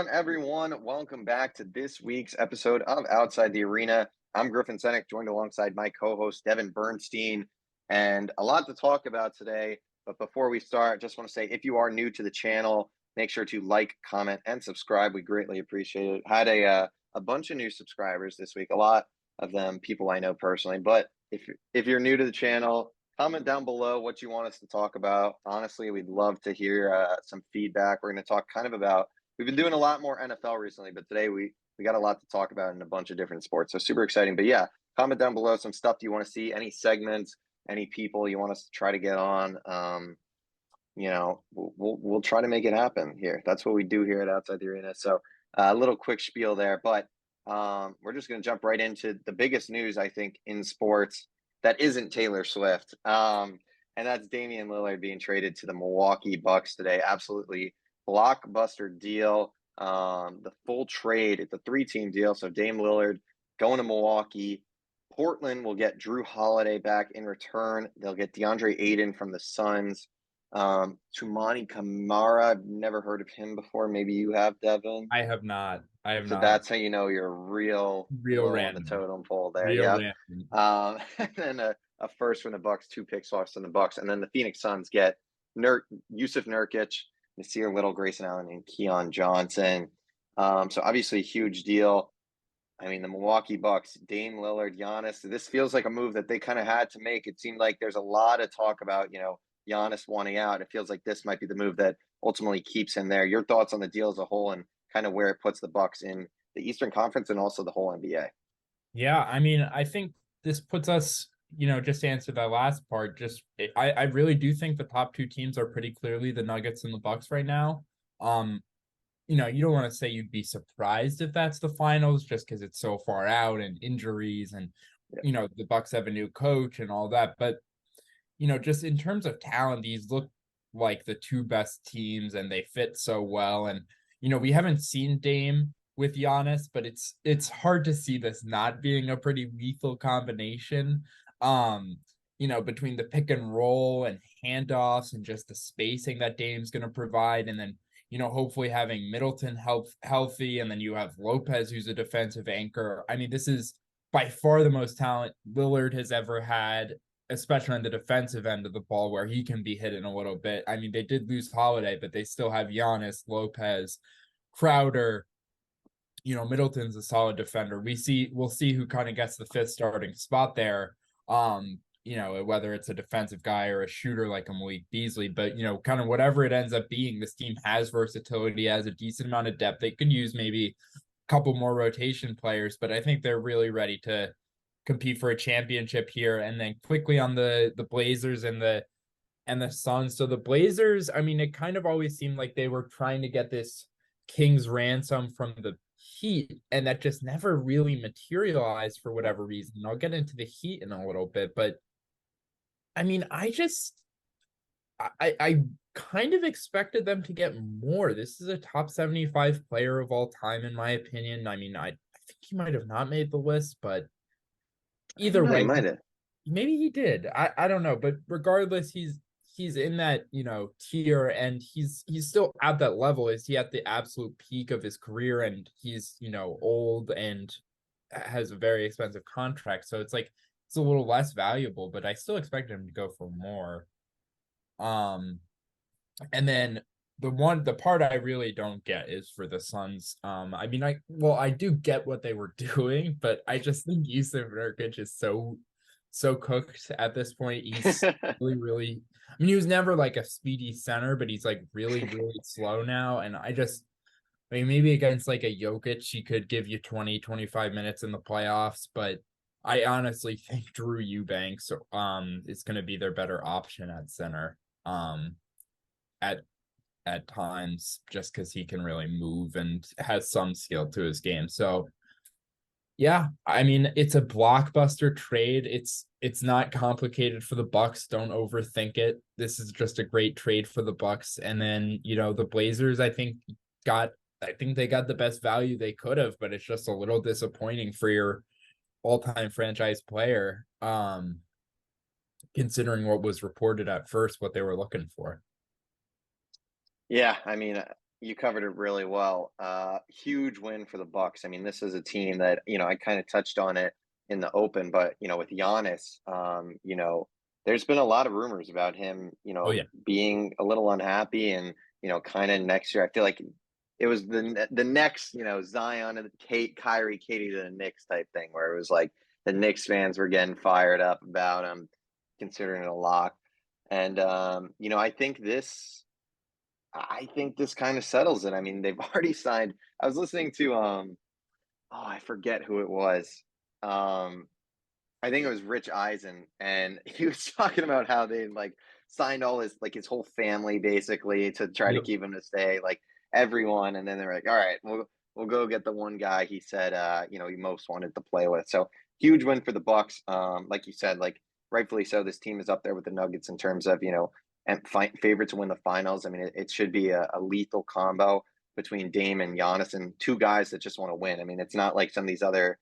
on, everyone? Welcome back to this week's episode of Outside the Arena. I'm Griffin Senek, joined alongside my co-host Devin Bernstein, and a lot to talk about today. But before we start, just want to say, if you are new to the channel, make sure to like, comment, and subscribe. We greatly appreciate it. Had a bunch of new subscribers this week. A lot of them people I know personally. But if you're new to the channel, comment down below what you want us to talk about. Honestly, we'd love to hear some feedback. We're going to talk kind of about. We've been doing a lot more NFL recently, but today we got a lot to talk about in a bunch of different sports. So super exciting. But yeah, comment down below some stuff you want to see, any segments, any people you want us to try to get on. We'll try to make it happen here. That's what we do here at Outside the Arena. So a little quick spiel there, but we're just going to jump right into the biggest news, I think, in sports that isn't Taylor Swift. And that's Damian Lillard being traded to the Milwaukee Bucks today. Absolutely blockbuster deal. The full trade, it's a 3-team deal. So Dame Lillard going to Milwaukee. Portland will get Drew Holiday back in return. They'll get DeAndre Ayton from the Suns. Tumani Kamara, I've never heard of him before. Maybe you have, Devin. I have not. So that's how you know you're real low random. on the totem pole there. Real Yep. random. And then a first from the Bucks, 2 picks lost from the Bucks, and then the Phoenix Suns get Yusuf Nurkic, Nasir Little, Grayson Allen, and Keon Johnson. So obviously a huge deal. I mean, the Milwaukee Bucks, Dame Lillard, Giannis. This feels like a move that they kind of had to make. It seemed like there's a lot of talk about, Giannis wanting out. It feels like this might be the move that ultimately keeps him there. Your thoughts on the deal as a whole and kind of where it puts the Bucks in the Eastern Conference and also the whole NBA? Yeah, I mean, I think this puts us, just to answer that last part, I really do think the top 2 teams are pretty clearly the Nuggets and the Bucks right now. You don't want to say you'd be surprised if that's the finals just because it's so far out and injuries and, the Bucks have a new coach and all that. But, just in terms of talent, these look like the 2 best teams and they fit so well. And, we haven't seen Dame with Giannis, but it's hard to see this not being a pretty lethal combination. Between the pick and roll and handoffs and just the spacing that Dame's going to provide, and then hopefully having Middleton healthy, and then you have Lopez, who's a defensive anchor. I mean, this is by far the most talent Lillard has ever had, especially on the defensive end of the ball, where he can be hidden a little bit. I mean, they did lose Holiday, but they still have Giannis, Lopez, Crowder. Middleton's a solid defender. We'll see who kind of gets the 5th starting spot there. Whether it's a defensive guy or a shooter like a Malik Beasley, but kind of whatever it ends up being, this team has versatility, has a decent amount of depth. They could use maybe a couple more rotation players, but I think they're really ready to compete for a championship here. And then quickly on the Blazers and the Suns. So the Blazers, I mean, it kind of always seemed like they were trying to get this king's ransom from the Heat, and that just never really materialized for whatever reason. I'll get into the Heat in a little bit, but I mean, I kind of expected them to get more. This is a top 75 player of all time, in my opinion. I mean, I think he might have not made the list, but either way, He might have. maybe he did. I don't know, but regardless, he's in that tier, and he's still at that level. Is he at the absolute peak of his career? And he's old and has a very expensive contract, so it's like it's a little less valuable, but I still expect him to go for more. And then the part I really don't get is for the Suns. I mean, I do get what they were doing, but I just think Yusuf Nurkic is so cooked at this point. He's really, I mean, he was never like a speedy center, but he's like really slow now. And I mean, maybe against like a Jokic, he could give you 20-25 minutes in the playoffs, but I honestly think Drew Eubanks is going to be their better option at center at times, just because he can really move and has some skill to his game. So yeah, I mean, it's a blockbuster trade. It's not complicated for the Bucks. Don't overthink it. This is just a great trade for the Bucks. And then, the Blazers, I think they got the best value they could have, but it's just a little disappointing for your all-time franchise player, considering what was reported at first, what they were looking for. Yeah, I mean, you covered it really well. Huge win for the Bucks. I mean, this is a team that, I kind of touched on it in the open, but with Giannis, there's been a lot of rumors about him, Oh yeah. being a little unhappy and, kind of next year. I feel like it was the next, Zion and Kyrie, Katie to the Knicks type thing, where it was like the Knicks fans were getting fired up about him, considering it a lock. And I think this kind of settles it. I mean, they've already signed. I was listening to I forget who it was. Um, I think it was Rich Eisen, and he was talking about how they like signed all his whole family basically to try to Yep. keep him to stay, like everyone, and then they're like, all right, we'll go get the one guy he said he most wanted to play with. So huge win for the Bucks. Like you said, like rightfully so, this team is up there with the Nuggets in terms of and favorite to win the finals. I mean, it should be a lethal combo between Dame and Giannis, and two guys that just want to win. I mean, it's not like some of these other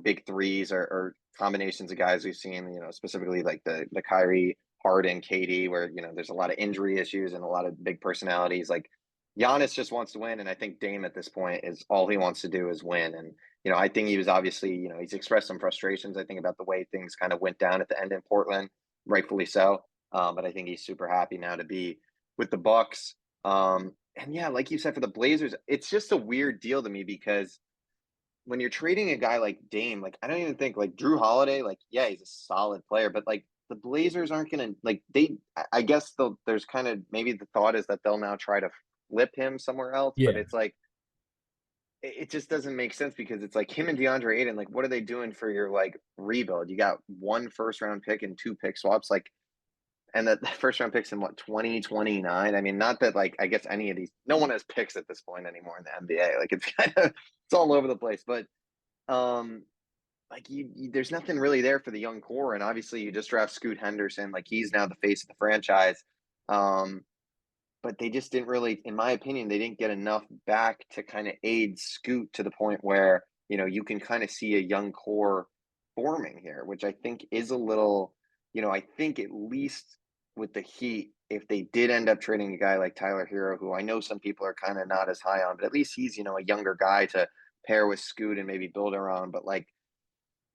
big threes or combinations of guys we've seen, specifically like the Kyrie, Harden, KD, where, there's a lot of injury issues and a lot of big personalities. Like Giannis just wants to win. And I think Dame at this point is all he wants to do is win. And, I think he was obviously, he's expressed some frustrations, I think, about the way things kind of went down at the end in Portland, rightfully so. But I think he's super happy now to be with the Bucks. And yeah, like you said, for the Blazers, it's just a weird deal to me because when you're trading a guy like Dame, like I don't even think like Drew Holiday, like yeah, he's a solid player, but like the Blazers aren't gonna like they. I guess there's kind of maybe the thought is that they'll now try to flip him somewhere else, but Yeah. it's like it just doesn't make sense because it's like him and DeAndre Ayton, like what are they doing for your like rebuild? You got one first round pick and two pick swaps, like and that first round picks in what 2029. I mean, not that like I guess any of these no one has picks at this point anymore in the NBA. Like it's kind of it's all over the place, but um, like there's nothing really there for the young core, and obviously you just draft Scoot Henderson, like he's now the face of the franchise. Um, but they just didn't really, in my opinion, they didn't get enough back to kind of aid Scoot to the point where you can kind of see a young core forming here, which I think is a little, I think at least with the Heat, if they did end up trading a guy like Tyler Hero, who I know some people are kind of not as high on, but at least he's a younger guy to pair with Scoot and maybe build around. But like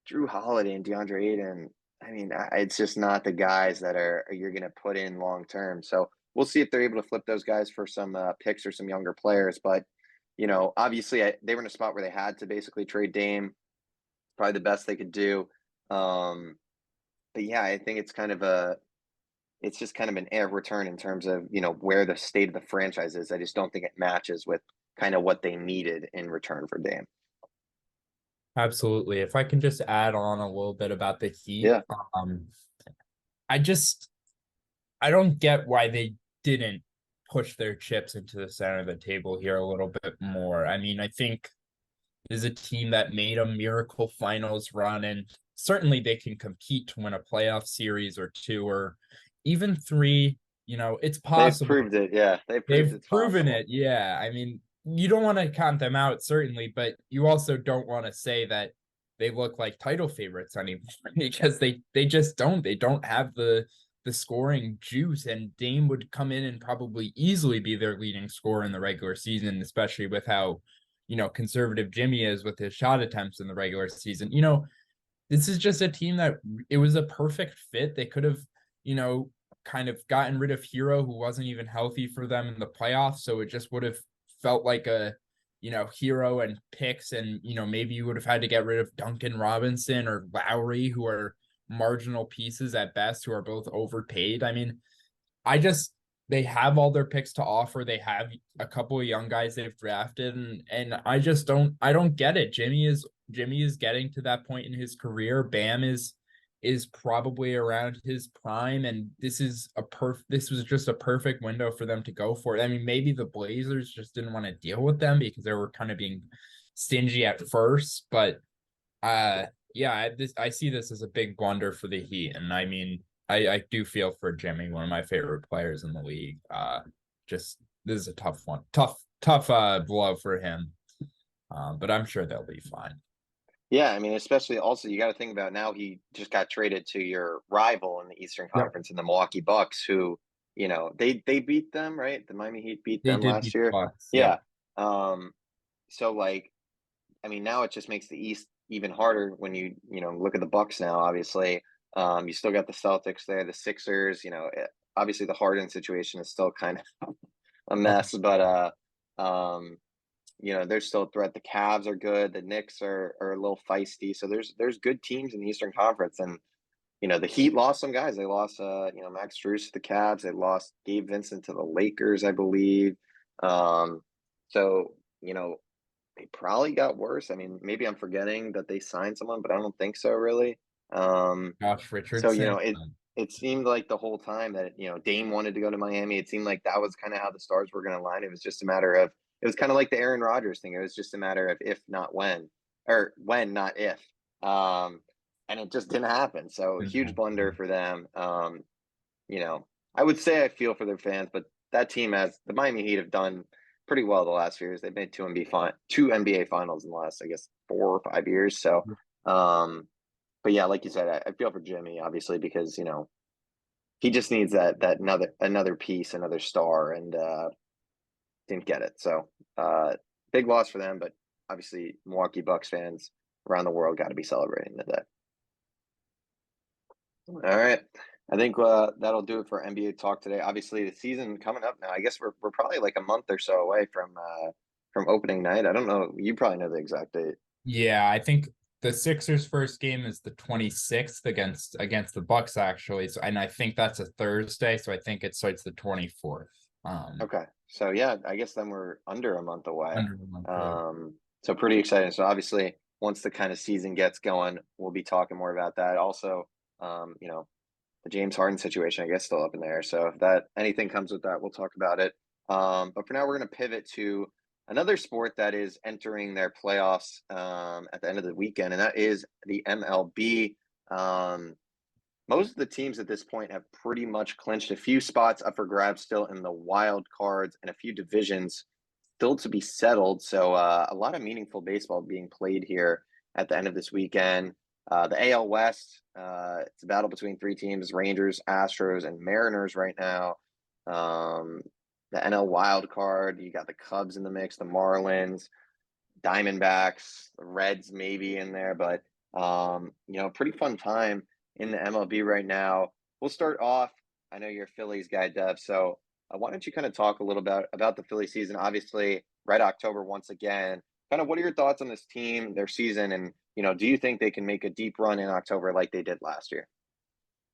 Drew Holiday and DeAndre Ayton, I mean, it's just not the guys that are you're going to put in long term. So we'll see if they're able to flip those guys for some picks or some younger players. But obviously they were in a spot where they had to basically trade Dame. Probably the best they could do. Um, but yeah, I think it's just kind of an air of return in terms of where the state of the franchise is. I just don't think it matches with kind of what they needed in return for Dame. Absolutely. If I can just add on a little bit about the Heat, Yeah, um, I just I don't get why they didn't push their chips into the center of the table here a little bit more. I mean, I think is a team that made a miracle finals run, and certainly they can compete to win a playoff series or two or even three. It's they've possible. proved it. Yeah, they've proved They've it's proven possible. it. Yeah. I mean, you don't want to count them out, certainly, but you also don't want to say that they look like title favorites anymore because they just don't. They don't have the scoring juice, and Dame would come in and probably easily be their leading scorer in the regular season, especially with how conservative Jimmy is with his shot attempts in the regular season. This is just a team that it was a perfect fit. They could have, you know, kind of gotten rid of Hero, who wasn't even healthy for them in the playoffs. So it just would have felt like a, Hero and picks. And, maybe you would have had to get rid of Duncan Robinson or Lowry, who are marginal pieces at best, who are both overpaid. I mean, they have all their picks to offer. They have a couple of young guys they've drafted, and I don't get it. Jimmy is getting to that point in his career. Bam is probably around his prime, and this was just a perfect window for them to go for it. I mean, maybe the Blazers just didn't want to deal with them because they were kind of being stingy at first, but yeah, I see this as a big blunder for the Heat, and I mean, I do feel for Jimmy, one of my favorite players in the league. Just this is a tough one, tough blow for him. But I'm sure they'll be fine. Yeah, I mean, especially also you got to think about now he just got traded to your rival in the Eastern Yep. Conference in the Milwaukee Bucks, who they beat them, right? The Miami Heat beat They them did last beat the year. Bucks. Yep. Yeah. Um, so like, I mean, now it just makes the East even harder when you look at the Bucks now. Obviously, you still got the Celtics there, the Sixers. Obviously the Harden situation is still kind of a Oh, mess, but um, they're still a threat. The Cavs are good. The Knicks are a little feisty. So there's good teams in the Eastern Conference, and the Heat lost some guys. They lost Max Strus to the Cavs. They lost Gabe Vincent to the Lakers, I believe. Um, so they probably got worse. I mean, maybe I'm forgetting that they signed someone, but I don't think so really. Um, Josh so Richardson. it seemed like the whole time that Dame wanted to go to Miami. It seemed like that was kind of how the stars were going to line. It was just a matter of it was kind of like the Aaron Rodgers thing. It was just a matter of if not when, or when not if. Um, and it just didn't happen. So huge blunder for them. You know, I would say I feel for their fans, but that team has the Miami Heat have done pretty well the last few years. They've made two NBA finals in the last, I guess, 4 or 5 years. So, but yeah, like you said, I feel for Jimmy obviously because he just needs that another piece, another star, and didn't get it. So, big loss for them. But obviously, Milwaukee Bucks fans around the world got to be celebrating today. All right. I think that'll do it for NBA talk today. Obviously, the season coming up now. I guess we're probably like a month or so away from opening night. I don't know. You probably know the exact date. Yeah, I think the Sixers' first game is the 26th against the Bucks actually. So, and I think that's a Thursday, so I think it starts the 24th. Okay. So yeah, I guess then we're under a month away. Under a month away. So pretty exciting. So obviously, once the kind of season gets going, we'll be talking more about that. Also, the James Harden situation, I guess, still up in the air. So if that anything comes with that, we'll talk about it. But for now, we're going to pivot to another sport that is entering their playoffs at the end of the weekend, and that is the MLB. Most of the teams at this point have pretty much clinched a few spots up for grabs still in the wild cards and a few divisions still to be settled. So a lot of meaningful baseball being played here at the end of this weekend. The AL West, it's a battle between three teams: Rangers, Astros, and Mariners right now. Um, the NL wild card, you got the Cubs in the mix, the Marlins, Diamondbacks, the Reds maybe in there, but pretty fun time in the MLB right now. We'll start off. I know you're a Phillies guy, Dev. So why don't you kind of talk a little bit about the Philly season? Obviously, Red October once again. Kind of what are your thoughts on this team, their season, and do you think they can make a deep run in October like they did last year?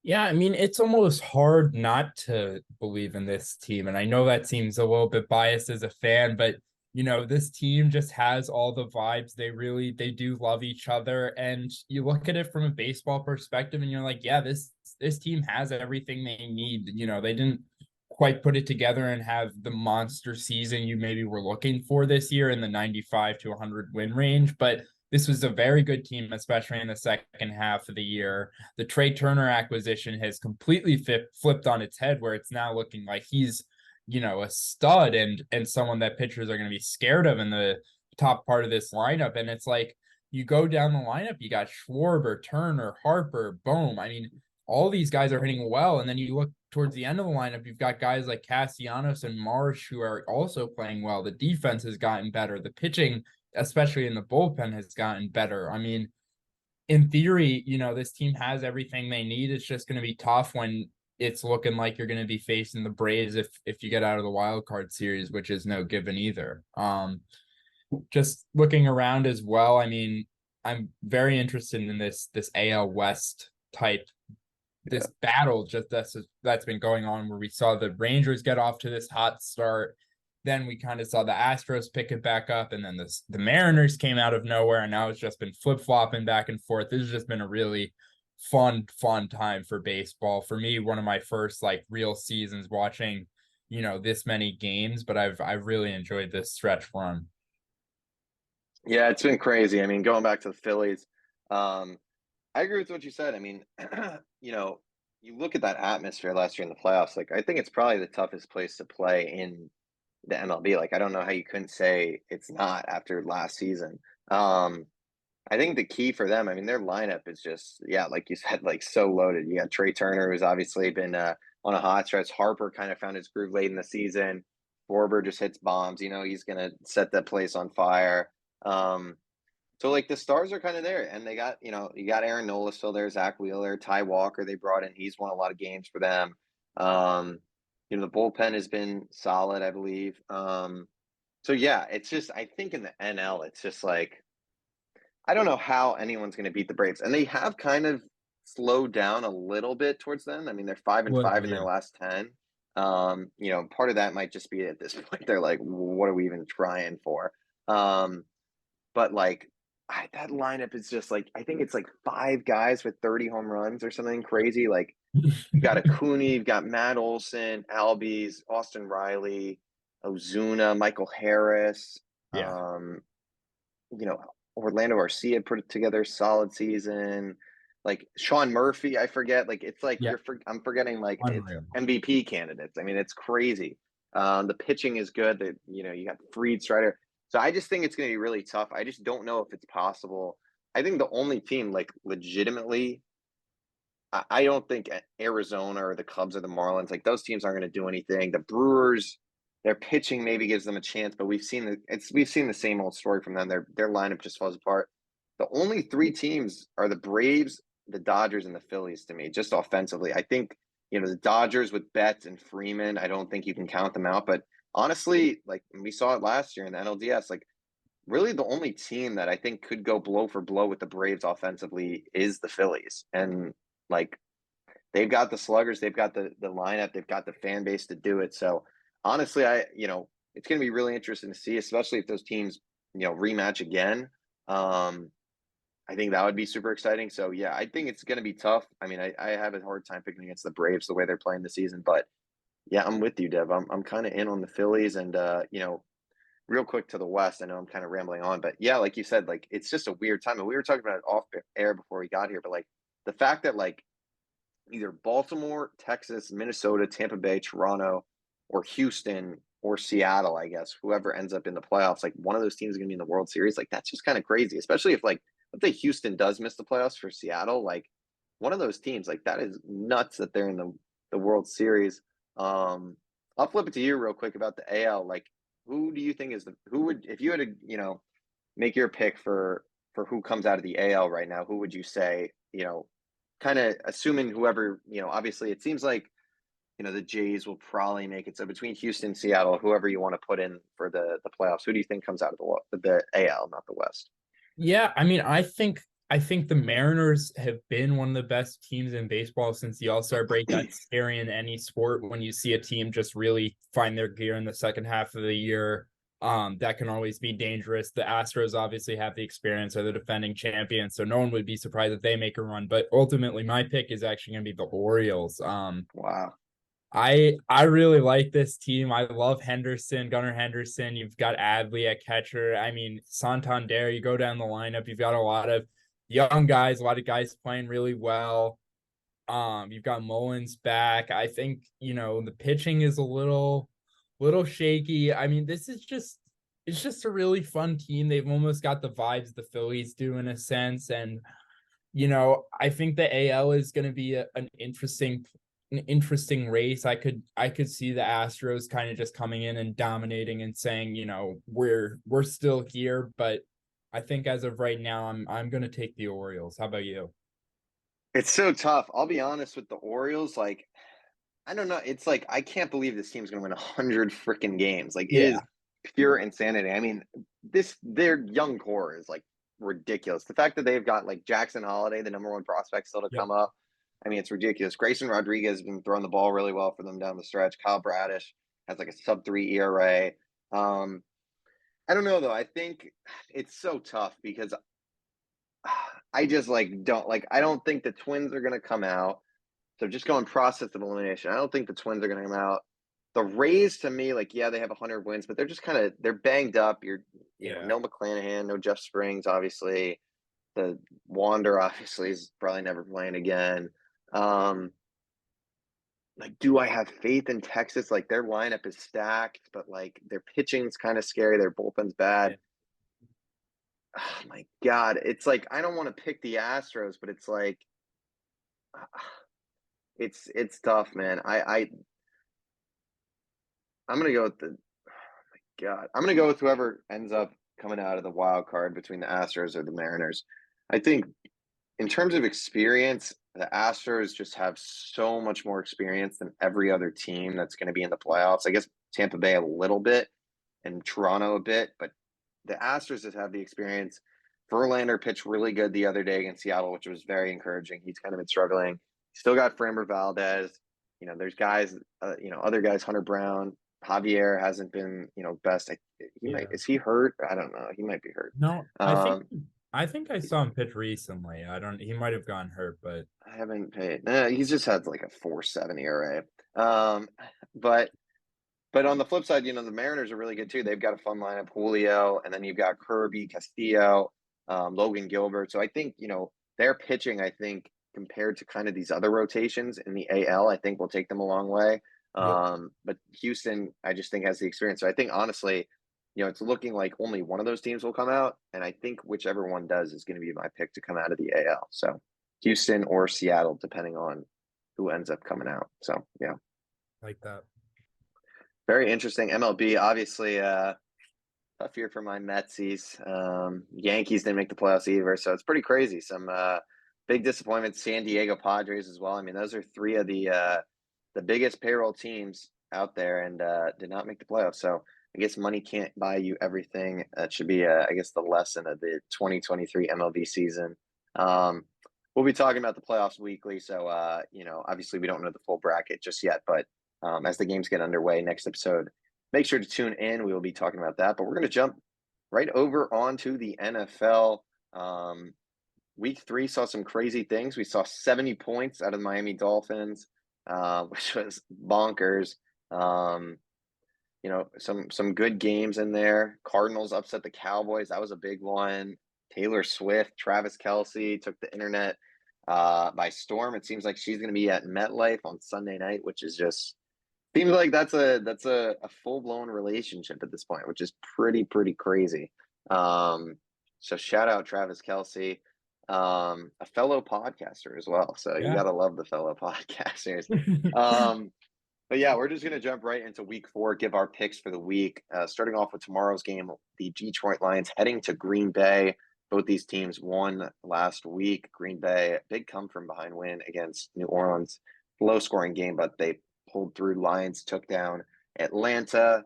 Yeah, I mean, it's almost hard not to believe in this team. And I know that seems a little bit biased as a fan, but this team just has all the vibes. They do love each other. And you look at it from a baseball perspective and you're like, yeah, this team has everything they need. They didn't quite put it together and have the monster season you maybe were looking for this year in the 95 to 100 win range, but this was a very good team, especially in the second half of the year. The Trey Turner acquisition has completely flipped on its head, where it's now looking like he's, a stud and someone that pitchers are going to be scared of in the top part of this lineup. And it's like you go down the lineup, you got Schwarber, Turner, Harper, Bohm. I mean, all these guys are hitting well. And then you look towards the end of the lineup, you've got guys like Castellanos and Marsh who are also playing well. The defense has gotten better. The pitching, especially in the bullpen, has gotten better. I mean, in theory, this team has everything they need. It's just going to be tough when it's looking like you're going to be facing the Braves if you get out of the wild card series, which is no given either. Just looking around as well, I mean, I'm very interested in this AL West type this battle that's been going on, where we saw the Rangers get off to this hot start. Then we kind of saw the Astros pick it back up, and then the Mariners came out of nowhere, and now it's just been flip-flopping back and forth. This has just been a really fun time for baseball. For me, one of my first like real seasons watching, this many games, but I've really enjoyed this stretch run. Yeah, it's been crazy. I mean, going back to the Phillies, I agree with what you said. I mean, you look at that atmosphere last year in the playoffs. Like, I think it's probably the toughest place to play in the MLB. Like, I don't know how you couldn't say it's not after last season. I think the key for them, I mean, their lineup is just, yeah, like you said, like so loaded. You got Trey Turner, who's obviously been on a hot stretch. Harper kind of found his groove late in the season. Borber just hits bombs. He's gonna set that place on fire. So like the stars are kind of there, and they got you got Aaron Nola still there, Zach Wheeler, Ty Walker. They brought in. He's won a lot of games for them. The bullpen has been solid, I believe. So yeah, it's just I think in the NL, it's just like I don't know how anyone's going to beat the Braves, and they have kind of slowed down a little bit towards them. I mean, they're 5-5 in their Yeah. last 10. Part of that might just be at this point they're like, what are we even trying for? But like that lineup is just like I think it's like five guys with 30 home runs or something crazy. Like you got Acuna, you've got Matt Olson, Albies, Austin Riley, Ozuna, Michael Harris. Yeah. Um, you know, Orlando Arcia put together a solid season. Like Sean Murphy, I forget. Like it's like Yeah. I'm forgetting like it's Unreal. MVP candidates. I mean, it's crazy. The pitching is good. That you got Fried Strider. So I just think it's going to be really tough. I just don't know if it's possible. I think the only team like legitimately, I don't think Arizona or the Cubs or the Marlins like those teams aren't going to do anything. The Brewers, their pitching maybe gives them a chance, but we've seen the same old story from them. Their lineup just falls apart. The only three teams are the Braves, the Dodgers, and the Phillies to me, just offensively. I think the Dodgers with Betts and Freeman. I don't think you can count them out, but honestly, like we saw it last year in the NLDS, like really the only team that I think could go blow for blow with the Braves offensively is the Phillies. And like they've got the sluggers, they've got the lineup, they've got the fan base to do it. So honestly, it's going to be really interesting to see, especially if those teams, rematch again. I think that would be super exciting. So yeah, I think it's going to be tough. I mean, I have a hard time picking against the Braves the way they're playing the season, but yeah, I'm with you, Dev. I'm kind of in on the Phillies, and real quick to the West. I know I'm kind of rambling on, but yeah, like you said, like it's just a weird time. And we were talking about it off air before we got here, but like the fact that like either Baltimore, Texas, Minnesota, Tampa Bay, Toronto, or Houston or Seattle, I guess, whoever ends up in the playoffs, like one of those teams is going to be in the World Series. Like that's just kind of crazy, especially if like let's say Houston does miss the playoffs for Seattle, like one of those teams, like that is nuts that they're in the World Series. I'll flip it to you real quick about the AL. Like, who do you think is who would if you had to make your pick for who comes out of the AL right now? Who would you say kind of assuming whoever obviously it seems like the Jays will probably make it. So between Houston, Seattle, whoever you want to put in for the playoffs, who do you think comes out of the AL, not the West? Yeah, I mean, I think the Mariners have been one of the best teams in baseball since the All-Star break. That's scary in any sport when you see a team just really find their gear in the second half of the year. That can always be dangerous. The Astros obviously have the experience, are the defending champions, so no one would be surprised if they make a run. But ultimately, my pick is actually going to be the Orioles. Wow. I really like this team. I love Henderson, Gunnar Henderson. You've got Adley at catcher. I mean, Santander, you go down the lineup, you've got a lot of young guys, a lot of guys playing really well. You've got Mullins back. I think, the pitching is a little shaky. I mean, it's just a really fun team. They've almost got the vibes the Phillies do in a sense. And I think the AL is going to be an interesting race. I could see the Astros kind of just coming in and dominating and saying, we're still here, but I think as of right now, I'm going to take the Orioles. How about you? It's so tough. I'll be honest with the Orioles. Like, I don't know. It's like I can't believe this team's going to win 100 freaking games. Like, it Yeah. is pure insanity. I mean, their young core is like ridiculous. The fact that they've got like Jackson Holiday, the number one prospect, still to Yep. come up. I mean, it's ridiculous. Grayson Rodriguez has been throwing the ball really well for them down the stretch. Kyle Bradish has like a sub 3 ERA. Um, I don't know though. I think it's so tough because I just like don't like. I don't think the Twins are going to come out. So just going process of elimination, I don't think the Twins are going to come out. The Rays, to me, like yeah, they have 100 wins, but they're just kind of they're banged up. Yeah. No McClanahan, no Jeff Springs, obviously. The Wander obviously is probably never playing again. Um, like, do I have faith in Texas? Like their lineup is stacked, but like their pitching's kind of scary. Their bullpen's Yeah. bad. Oh my God, it's like I don't want to pick the Astros, but it's like It's tough, man. I'm gonna go with I'm gonna go with whoever ends up coming out of the wild card between the Astros or the Mariners. I think in terms of experience, the Astros just have so much more experience than every other team that's going to be in the playoffs. I guess Tampa Bay a little bit and Toronto a bit, but the Astros just have the experience. Verlander pitched really good the other day against Seattle, which was very encouraging. He's kind of been struggling. Still got Framber Valdez. There's guys, other guys, Hunter Brown, Javier hasn't been, best. Yeah. Is he hurt? I don't know. He might be hurt. No, Um, I think I saw him pitch recently. I don't he might have gotten hurt, but I haven't paid. He's just had like a 4.7 ERA. Um, but on the flip side, the Mariners are really good too. They've got a fun lineup: Julio, and then you've got Kirby, Castillo, Logan Gilbert. So I think their pitching. I think compared to kind of these other rotations in the AL, I think will take them a long way. yep. But Houston, I just think has the experience. So I think honestly, it's looking like only one of those teams will come out, and I think whichever one does is going to be my pick to come out of the AL. So Houston or Seattle, depending on who ends up coming out. So yeah, Like that. very interesting. MLB, obviously, tough year for my Metsies. Yankees didn't make the playoffs either, so it's pretty crazy. Some big disappointments. San Diego Padres as well. I mean, those are three of the biggest payroll teams out there, and did not make the playoffs. So I guess money can't buy you everything. That should be, I guess, the lesson of the 2023 MLB season. We'll be talking about the playoffs weekly, so obviously we don't know the full bracket just yet, but as the games get underway next episode, make sure to tune in. We will be talking about that, but we're going to jump right over onto the NFL. Week 3 saw some crazy things. We saw 70 points out of the Miami Dolphins, which was bonkers. Some good games in there. Cardinals upset the Cowboys. That was a big one. Taylor Swift, Travis Kelce took the internet by storm. It seems like she's going to be at MetLife on Sunday night, which is just seems like that's a full blown relationship at this point, which is pretty crazy. So shout out Travis Kelce, a fellow podcaster as well. So you Yeah. gotta love the fellow podcasters. But yeah, we're just gonna jump right into week 4, give our picks for the week. Starting off with tomorrow's game, the Detroit Lions heading to Green Bay. Both these teams won last week. Green Bay, big come from behind win against New Orleans. Low scoring game, but they pulled through. Lions took down Atlanta.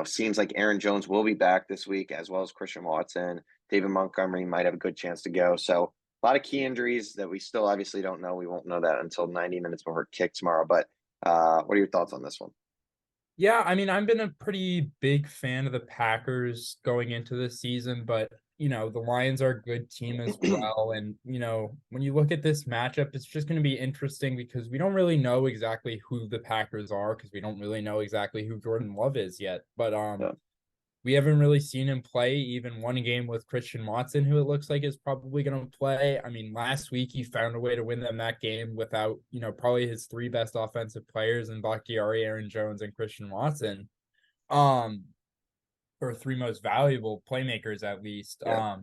Seems like Aaron Jones will be back this week, as well as Christian Watson. David Montgomery might have a good chance to go. So a lot of key injuries that we still obviously don't know. We won't know that until 90 minutes before kick tomorrow. But what are your thoughts on this one? Yeah, I mean, I've been a pretty big fan of the Packers going into this season, but the Lions are a good team as well. And, when you look at this matchup, it's just going to be interesting because we don't really know exactly who the Packers are because we don't really know exactly who Jordan Love is yet. But Yeah. we haven't really seen him play even one game with Christian Watson, who it looks like is probably going to play. I mean, last week he found a way to win them that game without, probably his 3 best offensive players in Bakhtiari, Aaron Jones, and Christian Watson. Or 3 most valuable playmakers at least. Yeah.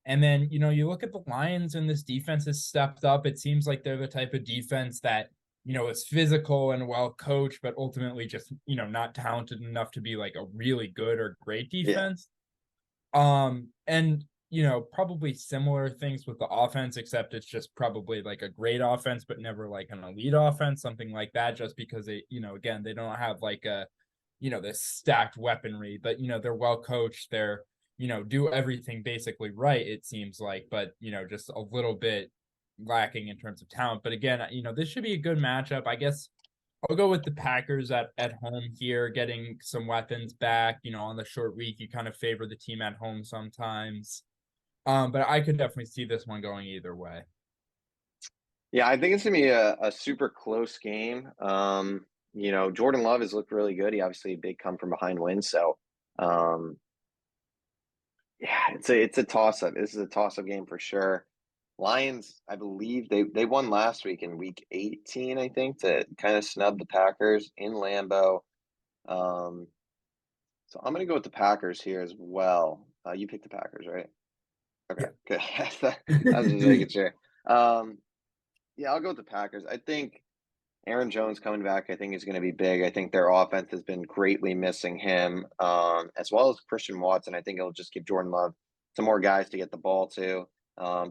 And then, you look at the Lions and this defense has stepped up. It seems like they're the type of defense that, is physical and well coached, but ultimately just, not talented enough to be like a really good or great Yeah. defense. And, probably similar things with the offense, except it's just probably like a great offense, but never like an elite offense, something like that, just because they, again, they don't have like a, this stacked weaponry, but, they're well coached. They're, do everything basically right, it seems like, but, just a little bit lacking in terms of talent. But again, this should be a good matchup. I guess I'll go with the Packers at home here, getting some weapons back. On the short week, you kind of favor the team at home sometimes. But I could definitely see this one going either way. Yeah, I think it's gonna be a super close game. Jordan Love has looked really good. He obviously a big come from behind win. So um, yeah, it's a toss up. This is a toss up game for sure. Lions, I believe they won last week in week 18, I think, to kind of snub the Packers in Lambeau. Um, so I'm gonna go with the Packers here as well. You picked the Packers, right? Okay, Yeah. good. I was just making sure. Um, Yeah, I'll go with the Packers. I think Aaron Jones coming back, I think is going to be big. I think their offense has been greatly missing him, as well as Christian Watson. I think it'll just give Jordan Love some more guys to get the ball to.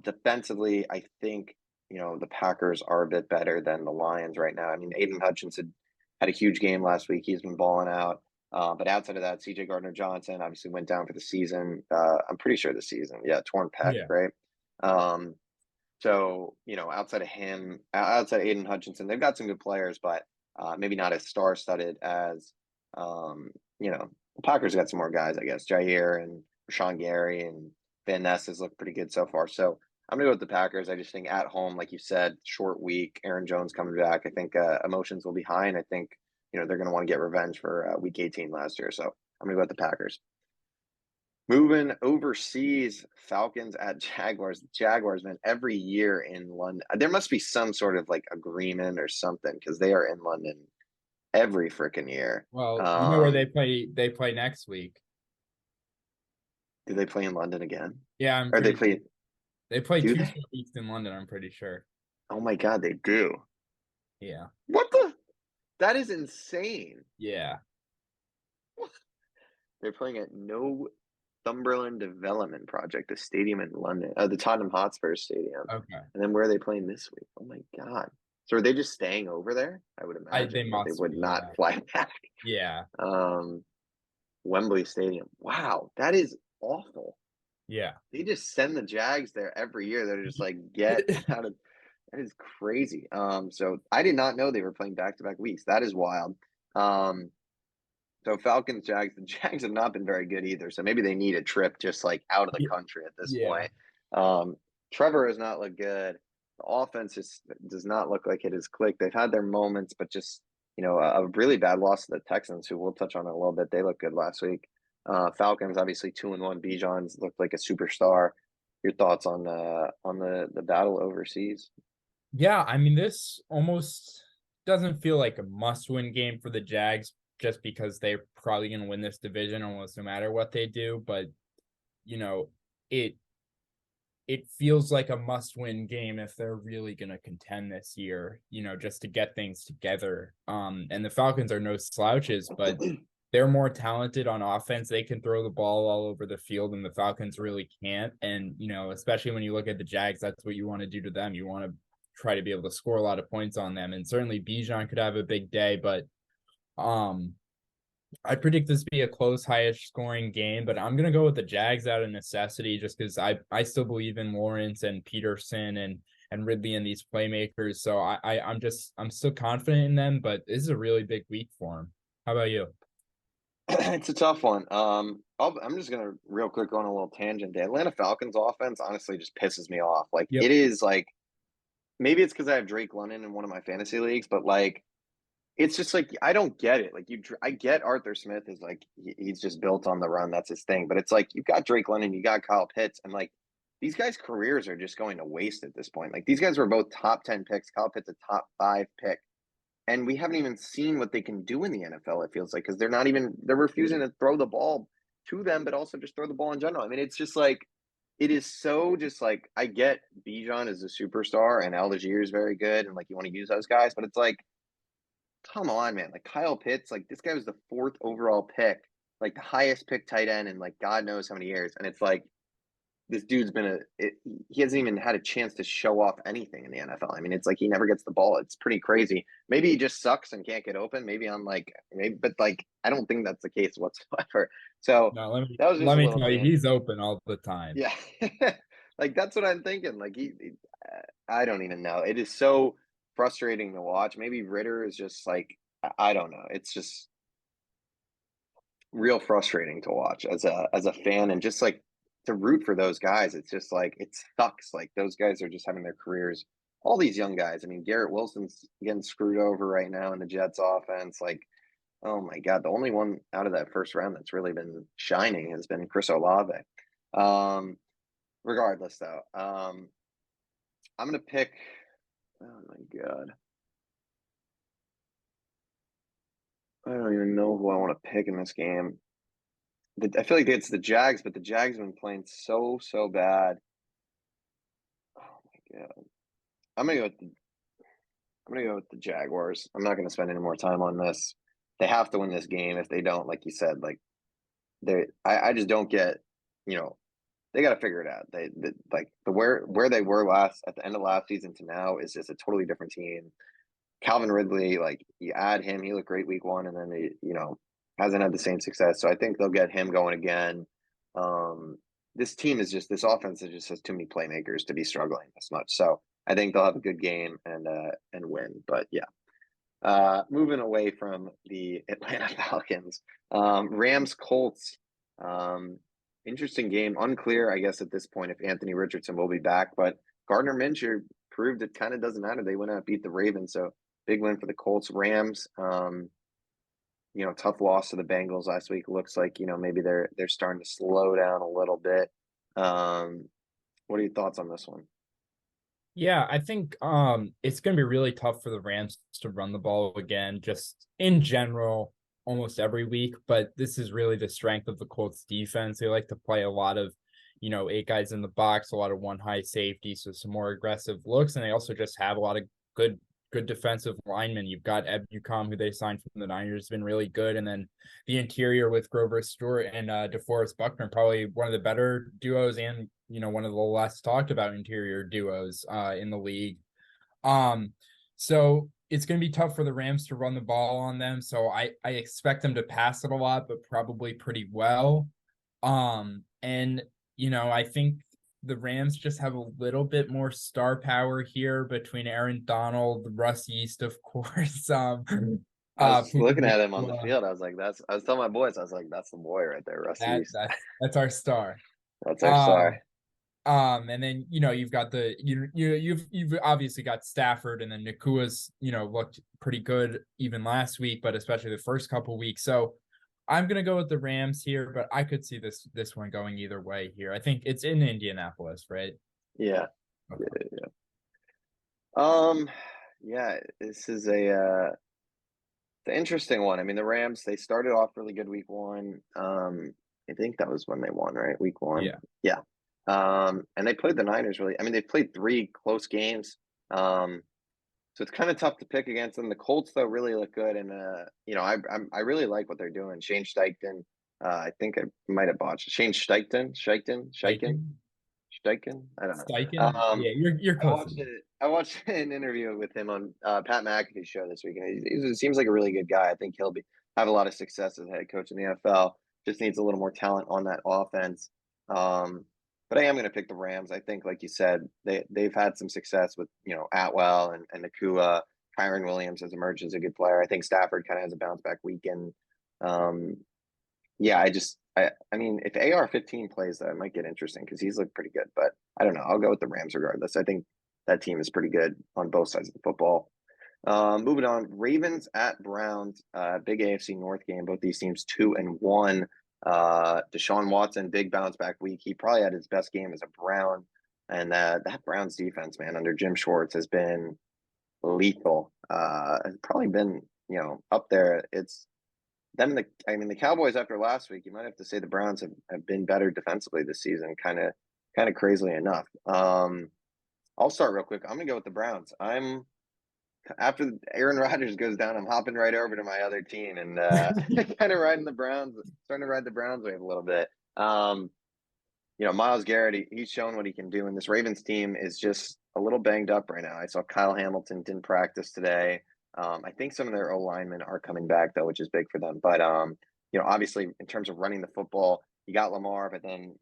Defensively, I think the Packers are a bit better than the Lions right now. I mean, Aiden Hutchinson had a huge game last week. He's been balling out. But outside of that, C.J. Gardner-Johnson obviously went down for the season. I'm pretty sure the season. Yeah, torn pec, Yeah. right? So, outside of him, outside of Aiden Hutchinson, they've got some good players, but maybe not as star-studded as, the Packers got some more guys, I guess. Jair and Rashawn Gary and Van Ness has looked pretty good so far. So I'm going to go with the Packers. I just think at home, like you said, short week, Aaron Jones coming back. I think emotions will be high, and I think, they're going to want to get revenge for week 18 last year. So I'm going to go with the Packers. Moving overseas, Falcons at Jaguars. Jaguars, man, every year in London. There must be some sort of like agreement or something because they are in London every freaking year. Well, you know where they play? They play next week. Do they play in London again? Yeah, I'm Or they pretty sure. play? They play Do two they? straight weeks in London. I'm pretty sure. Oh my God, they do. Yeah. What the? That is insane. Yeah. They're playing at Northumberland Development Project, the stadium in London, the Tottenham Hotspur Stadium. Okay. And then where are they playing this week? Oh my God. So are they just staying over there? I would They imagine that they must would be. not Yeah. fly back. Yeah. Wembley Stadium. Wow, that is awful. Yeah. They just send the Jags there every year. They're just like, get out of that is crazy. So I did not know they were playing back-to-back weeks. That is wild. So Falcons, Jags, the Jags have not been very good either. So maybe they need a trip just like out of the country at this Yeah. point. Trevor has not looked good. The offense just does not look like it has clicked. They've had their moments, but just a really bad loss to the Texans, who we'll touch on in a little bit. They looked good last week. Falcons obviously 2-1. Bijan's looked like a superstar. Your thoughts on the battle overseas? Yeah, I mean, this almost doesn't feel like a must-win game for the Jags just because they're probably going to win this division almost no matter what they do. But, it feels like a must-win game if they're really going to contend this year, just to get things together. And the Falcons are no slouches, but they're more talented on offense. They can throw the ball all over the field, and the Falcons really can't. And, especially when you look at the Jags, that's what you want to do to them. You want to try to be able to score a lot of points on them. And certainly Bijan could have a big day, but I predict this to be a close, highest scoring game, but I'm gonna go with the Jags out of necessity just because I still believe in Lawrence and Peterson and Ridley and these playmakers. So I'm still confident in them, but this is a really big week for them. How about you? It's a tough one. I'm just gonna real quick go on a little tangent. The Atlanta Falcons offense honestly just pisses me off. Like Yep. it is like maybe it's because I have Drake London in one of my fantasy leagues, but like it's just like I don't get it. Like I get Arthur Smith is like he's just built on the run. That's his thing. But it's like you got Drake London, you got Kyle Pitts, and like these guys' careers are just going to waste at this point. Like these guys were both top 10 picks. Kyle Pitts a top 5 pick. And we haven't even seen what they can do in the NFL, it feels like, because they're refusing to throw the ball to them, but also just throw the ball in general. I mean, it's just like, it is so just like, I get Bijan is a superstar and Algier is very good. And like, you want to use those guys, but it's like, come on, man. Like Kyle Pitts, like this guy was the 4th overall pick, like the highest pick tight end in like God knows how many years. And it's like, this dude's he hasn't even had a chance to show off anything in the NFL. I mean, it's like he never gets the ball. It's pretty crazy. Maybe he just sucks and can't get open. But like, I don't think that's the case whatsoever. So No, let me that was just let a me little tell you, tangent. he's open all the time. Yeah. Like, that's what I'm thinking. Like, I don't even know. It is so frustrating to watch. Maybe Ritter is just like, I don't know. It's just real frustrating to watch as a fan and just like to root for those guys. It's just like it sucks. Like those guys are just having their careers. All these young guys. I mean, Garrett Wilson's getting screwed over right now in the Jets offense. Like, oh my God, the only one out of that first round that's really been shining has been Chris Olave. Regardless, though, I'm gonna pick. Oh my God, I don't even know who I want to pick in this game. I feel like it's the Jags, but the Jags have been playing so bad. Oh my God. I'm gonna go with I'm gonna go with the Jaguars. I'm not gonna spend any more time on this. They have to win this game. If they don't, like you said, like I just don't get, you know, they got to figure it out. They like where they were last at the end of last season to now is just a totally different team. Calvin Ridley, like you add him, he looked great week one, and then hasn't had the same success. So I think they'll get him going again. Um, this team is just this offense that just has too many playmakers to be struggling this much. So I think they'll have a good game and win. But yeah. Moving away from the Atlanta Falcons, Rams Colts. Um, Interesting game. Unclear, I guess, at this point if Anthony Richardson will be back, but Gardner Minshew proved it kind of doesn't matter. They went out, beat the Ravens, so big win for the Colts. Rams, tough loss to the Bengals last week. Looks like maybe they're starting to slow down a little bit. What are your thoughts on this one? Yeah, I think it's going to be really tough for the Rams to run the ball again, just in general, almost every week. But this is really the strength of the Colts defense. They like to play a lot of, 8 guys in the box, a lot of one high safety, so some more aggressive looks, and they also just have a lot of good defensive linemen. You've got Ebukam, who they signed from the Niners, has been really good, and then the interior with Grover Stewart and DeForest Buckner, probably one of the better duos and one of the less talked about interior duos in the league. So it's going to be tough for the Rams to run the ball on them. So I expect them to pass it a lot, but probably pretty well. And I think the Rams just have a little bit more star power here between Aaron Donald, Russ East, of course. I was Puka looking at him on the Nacua. field. I was like, I was telling my boys, I was like, that's the boy right there, Russ East. That's our star. That's our star. Um, and then you've got you've obviously got Stafford, and then Nakua's looked pretty good even last week, but especially the first couple weeks. So I'm gonna go with the Rams here, but I could see this one going either way here. I think it's in Indianapolis, right? Yeah. Okay. Yeah. Um, yeah, this is the interesting one. I mean, the Rams, they started off really good week one. I think that was when they won, right? Week one. Yeah. Yeah. And they played the Niners really. I mean, they played three close games. So it's kind of tough to pick against them. The Colts though really look good, and I really like what they're doing. Shane Steichen, I think I might have botched it. Shane Steichen. Steichen. Steichen. I don't know. Steichen. Yeah, you're I close watched enough. it. I watched an interview with him on Pat McAfee's show this week, and he seems like a really good guy. I think he'll have a lot of success as head coach in the NFL. Just needs a little more talent on that offense. But I am going to pick the Rams. I think, like you said, they've had some success with Atwell and Nakua. Kyron Williams has emerged as a good player. I think Stafford kind of has a bounce back weekend. Um, yeah, I mean, if AR-15 plays, that might get interesting because he's looked pretty good. But I don't know. I'll go with the Rams regardless. I think that team is pretty good on both sides of the football. Moving on, Ravens at Browns, big AFC North game. Both these teams 2-1. Deshaun Watson, big bounce back week. He probably had his best game as a Brown, and that Browns defense, man, under Jim Schwartz has been lethal. It's probably been up there. It's them. The Cowboys after last week, you might have to say the Browns have been better defensively this season. Kind of crazily enough. I'll start real quick. I'm gonna go with the Browns. After Aaron Rodgers goes down, I'm hopping right over to my other team and kind of riding the Browns, starting to ride the Browns wave a little bit. Myles Garrett, he's shown what he can do, and this Ravens team is just a little banged up right now. I saw Kyle Hamilton didn't practice today. I think some of their O linemen are coming back though, which is big for them. But obviously in terms of running the football, you got Lamar, but then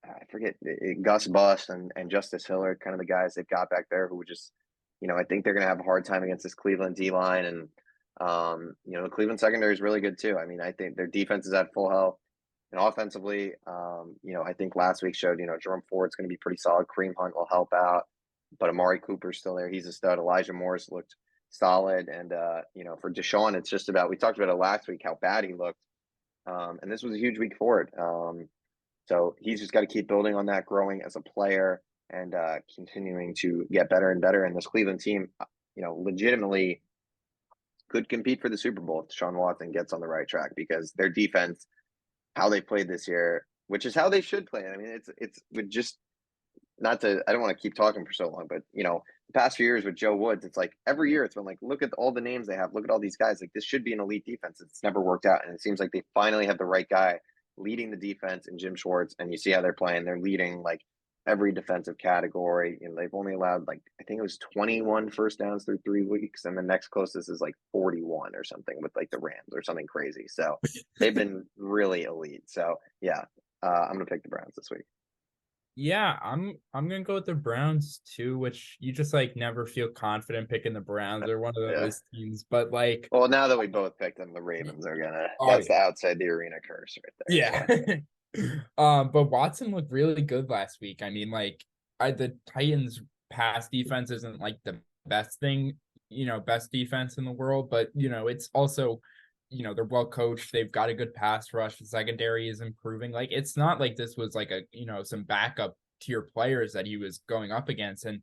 I forget Gus Bus and Justice Hillard, kind of the guys they've got back there who would just I think they're going to have a hard time against this Cleveland D line. And, the Cleveland secondary is really good too. I mean, I think their defense is at full health. And offensively, I think last week showed, Jerome Ford's going to be pretty solid. Kareem Hunt will help out. But Amari Cooper's still there. He's a stud. Elijah Morris looked solid. And, for Deshaun, it's just about, we talked about it last week, how bad he looked. And this was a huge week for it. So he's just got to keep building on that, growing as a player and continuing to get better and better. And this Cleveland team, legitimately could compete for the Super Bowl if Deshaun Watson gets on the right track because their defense, how they played this year, which is how they should play. I mean, it's with just I don't want to keep talking for so long, but the past few years with Joe Woods, it's like every year it's been like, look at all the names they have, look at all these guys. Like this should be an elite defense. It's never worked out, and it seems like they finally have the right guy leading the defense in Jim Schwartz, and you see how they're playing. They're leading like every defensive category. They've only allowed like I think it was 21 first downs through 3 weeks, and the next closest is like 41 or something with like the Rams or something crazy. So they've been really elite. So yeah, I'm gonna pick the Browns this week. Yeah, I'm gonna go with the Browns too, which you just like never feel confident picking the Browns. They're one of Yeah. those teams, but like, Well, now that we both picked them, the Ravens are oh that's the yeah, outside the arena curse right there. yeah. So But Watson looked really good last week. I mean, like, the Titans' pass defense isn't like the best thing, best defense in the world, but it's also, they're well coached. They've got a good pass rush. The secondary is improving. Like, it's not like this was like some backup tier players that he was going up against. And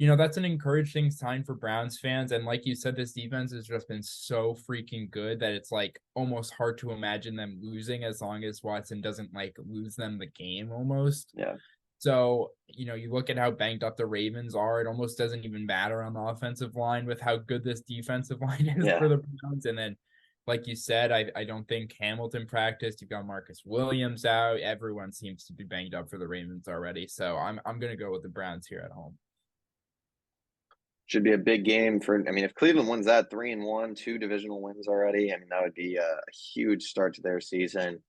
that's an encouraging sign for Browns fans. And like you said, this defense has just been so freaking good that it's like almost hard to imagine them losing as long as Watson doesn't like lose them the game almost. yeah, So, you look at how banged up the Ravens are, it almost doesn't even matter on the offensive line with how good this defensive line is yeah. for the Browns. And then, like you said, I don't think Hamilton practiced. You've got Marcus Williams out. Everyone seems to be banged up for the Ravens already. So I'm gonna go with the Browns here at home. Should be a big game for. I mean, if Cleveland wins that 3-1, two divisional wins already. I mean, that would be a huge start to their season.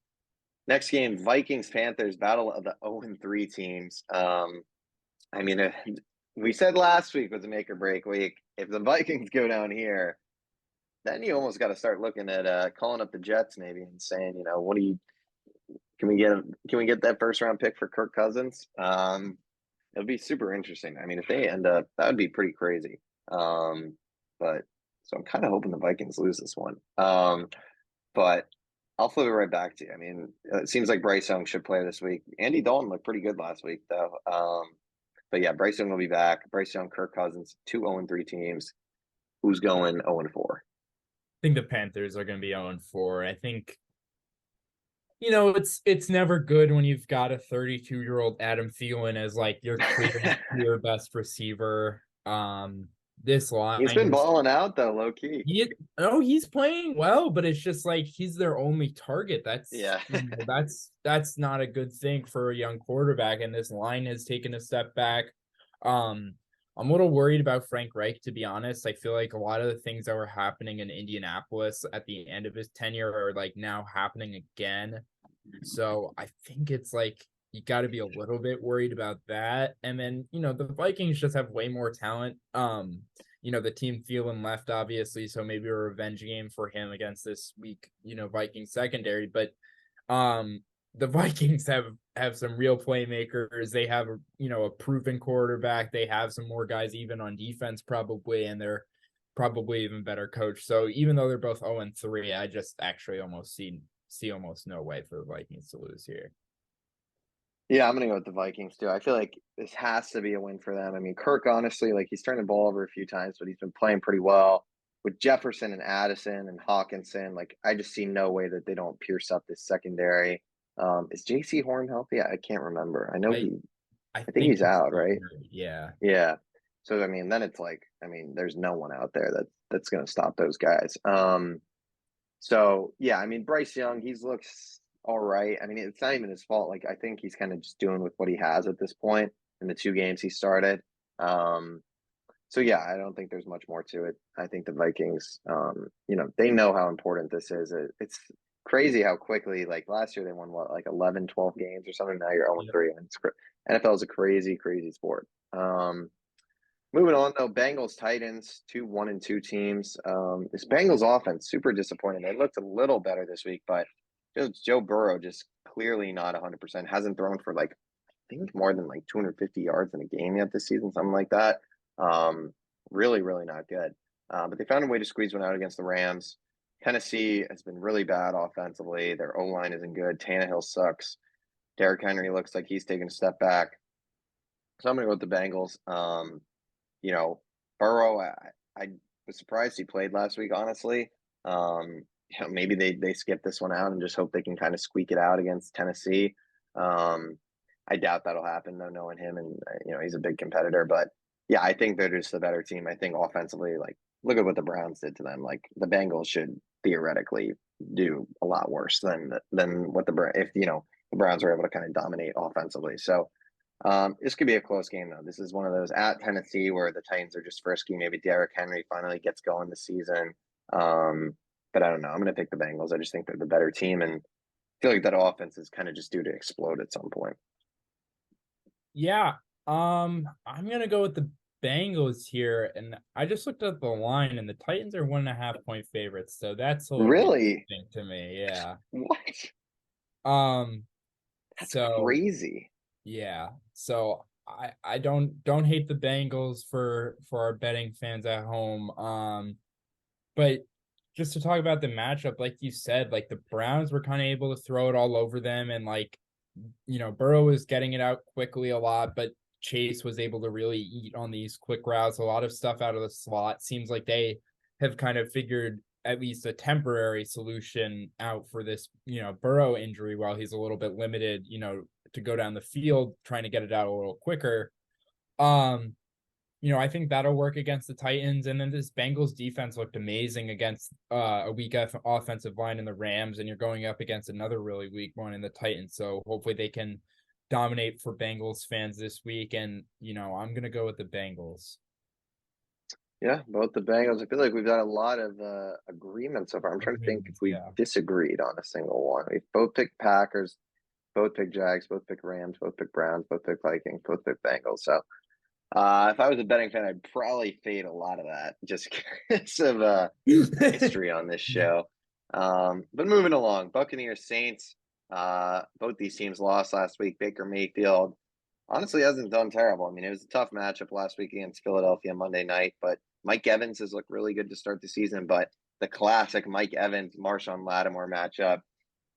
Next game, Vikings Panthers, battle of the 0-3 teams. I mean, we said last week was a make or break week. If the Vikings go down here, then you almost got to start looking at calling up the Jets maybe and saying, what do you can we get that first round pick for Kirk Cousins? It'll be super interesting. I mean, if they end up, that would be pretty crazy. But so I'm kind of hoping the Vikings lose this one. But I'll flip it right back to you. I mean, it seems like Bryce Young should play this week. Andy Dalton looked pretty good last week, though. But yeah, Bryce Young will be back. Bryce Young, Kirk Cousins, two 0-3 teams. Who's going 0-4? I think the Panthers are going to be 0-4. I think it's never good when you've got a 32-year-old Adam Thielen as like your clear best receiver. This He's been line is balling out though, low key. he's playing well, but it's just like he's their only target. That's Yeah. that's not a good thing for a young quarterback, and this line has taken a step back. I'm a little worried about Frank Reich, to be honest. I feel like a lot of the things that were happening in Indianapolis at the end of his tenure are like now happening again. So I think it's like you got to be a little bit worried about that. And then, the Vikings just have way more talent. The team Thielen left, obviously, so maybe a revenge game for him against this weak, Vikings secondary. But the Vikings have some real playmakers. They have a proven quarterback. They have some more guys even on defense probably, and they're probably even better coach. So even though they're both 0-3, I just actually almost see almost no way for the Vikings to lose here. Yeah, I'm gonna go with the Vikings too. I feel like this has to be a win for them. I mean, Kirk, honestly, like he's turned the ball over a few times, but he's been playing pretty well with Jefferson and Addison and Hawkinson. Like, I just see no way that they don't pierce up this secondary. Is J.C. Horn healthy? I can't remember. I I think think he's out, right? yeah. Yeah. So I mean, then it's like, I mean, there's no one out there that's gonna stop those guys. So yeah, I mean, Bryce Young, he's looks all right. I mean, it's not even his fault. Like, I think he's kind of just doing with what he has at this point in the two games he started. Um, so yeah, I don't think there's much more to it. I think the Vikings, they know how important this is. It's crazy how quickly, like last year they won what, like 11, 12 games or something. Now you're 0-3. And NFL is a crazy, crazy sport. Moving on though, Bengals Titans, two 1-2 teams. This Bengals offense super disappointing. They looked a little better this week, but Joe Burrow just clearly not 100%. Hasn't thrown for like I think more than like 250 yards in a game yet this season, something like that. Really, really not good. But they found a way to squeeze one out against the Rams. Tennessee has been really bad offensively. Their O line isn't good. Tannehill sucks. Derrick Henry looks like he's taking a step back. So I'm gonna go with the Bengals. You know, Burrow, I was surprised he played last week, honestly. Maybe they skip this one out and just hope they can kind of squeak it out against Tennessee. I doubt that'll happen though, knowing him, and he's a big competitor. But yeah, I think they're just the better team. I think offensively, like look at what the Browns did to them. Like the Bengals should theoretically do a lot worse than what if the Browns were able to kind of dominate offensively. So this could be a close game though. This is one of those at Tennessee where the Titans are just frisky. Maybe Derrick Henry finally gets going this season. But I don't know. I'm going to pick the Bengals. I just think they're the better team, and I feel like that offense is kind of just due to explode at some point. Yeah. I'm gonna go with the Bengals here, and I just looked at the line, and the Titans are 1.5 point favorites, so that's a little bit Really? interesting to me. Yeah. What? Um. That's So crazy. yeah. So I don't hate the Bengals for our betting fans at home. But just to talk about the matchup, like you said, like the Browns were kind of able to throw it all over them, and like Burrow was getting it out quickly a lot, but Chase was able to really eat on these quick routes, a lot of stuff out of the slot. Seems like they have kind of figured at least a temporary solution out for this, Burrow injury while he's a little bit limited, to go down the field, trying to get it out a little quicker. Um, I think that'll work against the Titans. And then this Bengals defense looked amazing against a weak offensive line in the Rams, and you're going up against another really weak one in the Titans. So hopefully they can dominate for Bengals fans this week. And, I'm going to go with the Bengals. Yeah, both the Bengals. I feel like we've got a lot of agreements so far. I'm trying to think if we Yeah. disagreed on a single one. We both picked Packers, both picked Jags, both picked Rams, both picked Browns, both picked Vikings, both picked Bengals. So if I was a betting fan, I'd probably fade a lot of that just because of history on this show. But moving along, Buccaneers, Saints. Both these teams lost last week. Baker Mayfield honestly hasn't done terrible. I mean, it was a tough matchup last week against Philadelphia Monday night, but Mike Evans has looked really good to start the season. But the classic Mike Evans, Marshawn Lattimore matchup,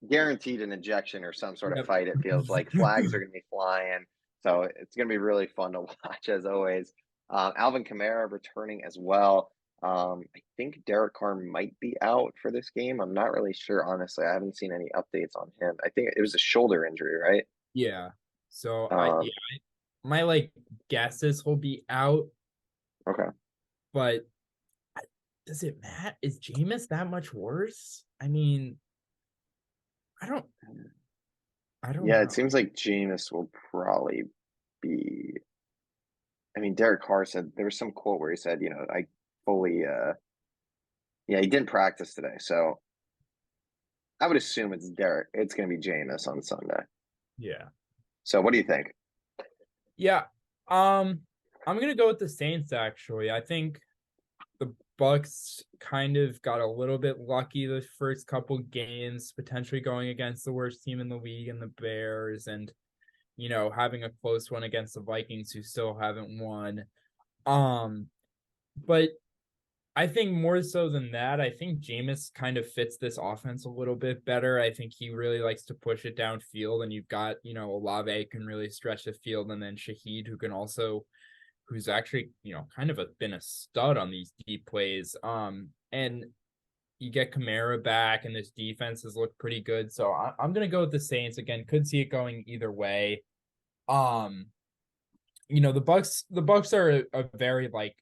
guaranteed an ejection or some sort of Yep. fight. It feels like flags are going to be flying, so it's going to be really fun to watch as always. Alvin Kamara returning as well. I think Derek Carr might be out for this game. I'm not really sure, honestly. I haven't seen any updates on him. I think it was a shoulder injury, right? Yeah. So Um, my like guesses will be out, okay. but does it matter? Is Jameis that much worse? I mean, I don't I don't Yeah, it know. seems like Jameis will probably be. I mean, Derek Carr said there was some quote where he said, I fully, yeah, he didn't practice today, so I would assume it's Derek. It's going to be Jameis on Sunday. Yeah. So, what do you think? Yeah. I'm gonna go with the Saints actually. I think the Bucks kind of got a little bit lucky the first couple games, potentially going against the worst team in the league and the Bears, and having a close one against the Vikings who still haven't won. But I think more so than that, I think Jameis kind of fits this offense a little bit better. I think he really likes to push it downfield, and you've got, Olave can really stretch the field, and then Shaheed who's actually, kind of been a stud on these deep plays. And you get Kamara back, and this defense has looked pretty good. So I'm gonna go with the Saints again. Could see it going either way. Um, the Bucks are a very like,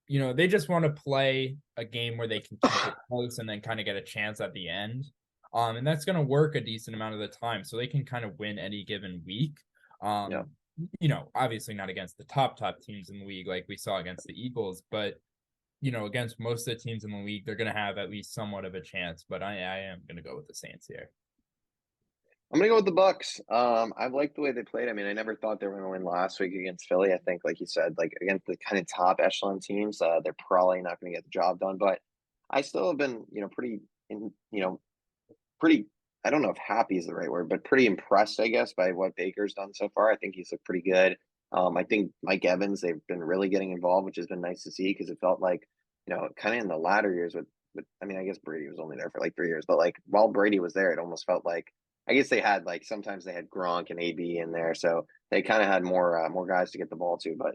they just want to play a game where they can keep it close and then kind of get a chance at the end. And that's going to work a decent amount of the time, so they can kind of win any given week. Yeah. Um, obviously not against the top teams in the league like we saw against the Eagles, but against most of the teams in the league, they're going to have at least somewhat of a chance. But I am going to go with the Saints here. I'm gonna go with the Bucks. I like the way they played. I mean, I never thought they were gonna win last week against Philly. I think, like you said, like against the kind of top echelon teams, they're probably not gonna get the job done. But I still have been, pretty, pretty. I don't know if happy is the right word, but pretty impressed, I guess, by what Baker's done so far. I think he's looked pretty good. I think Mike Evans, they've been really getting involved, which has been nice to see because it felt like, kind of in the latter years with, I mean, I guess Brady was only there for like 3 years, but like while Brady was there, it almost felt like I guess they had like sometimes they had Gronk and AB in there, so they kind of had more guys to get the ball to. But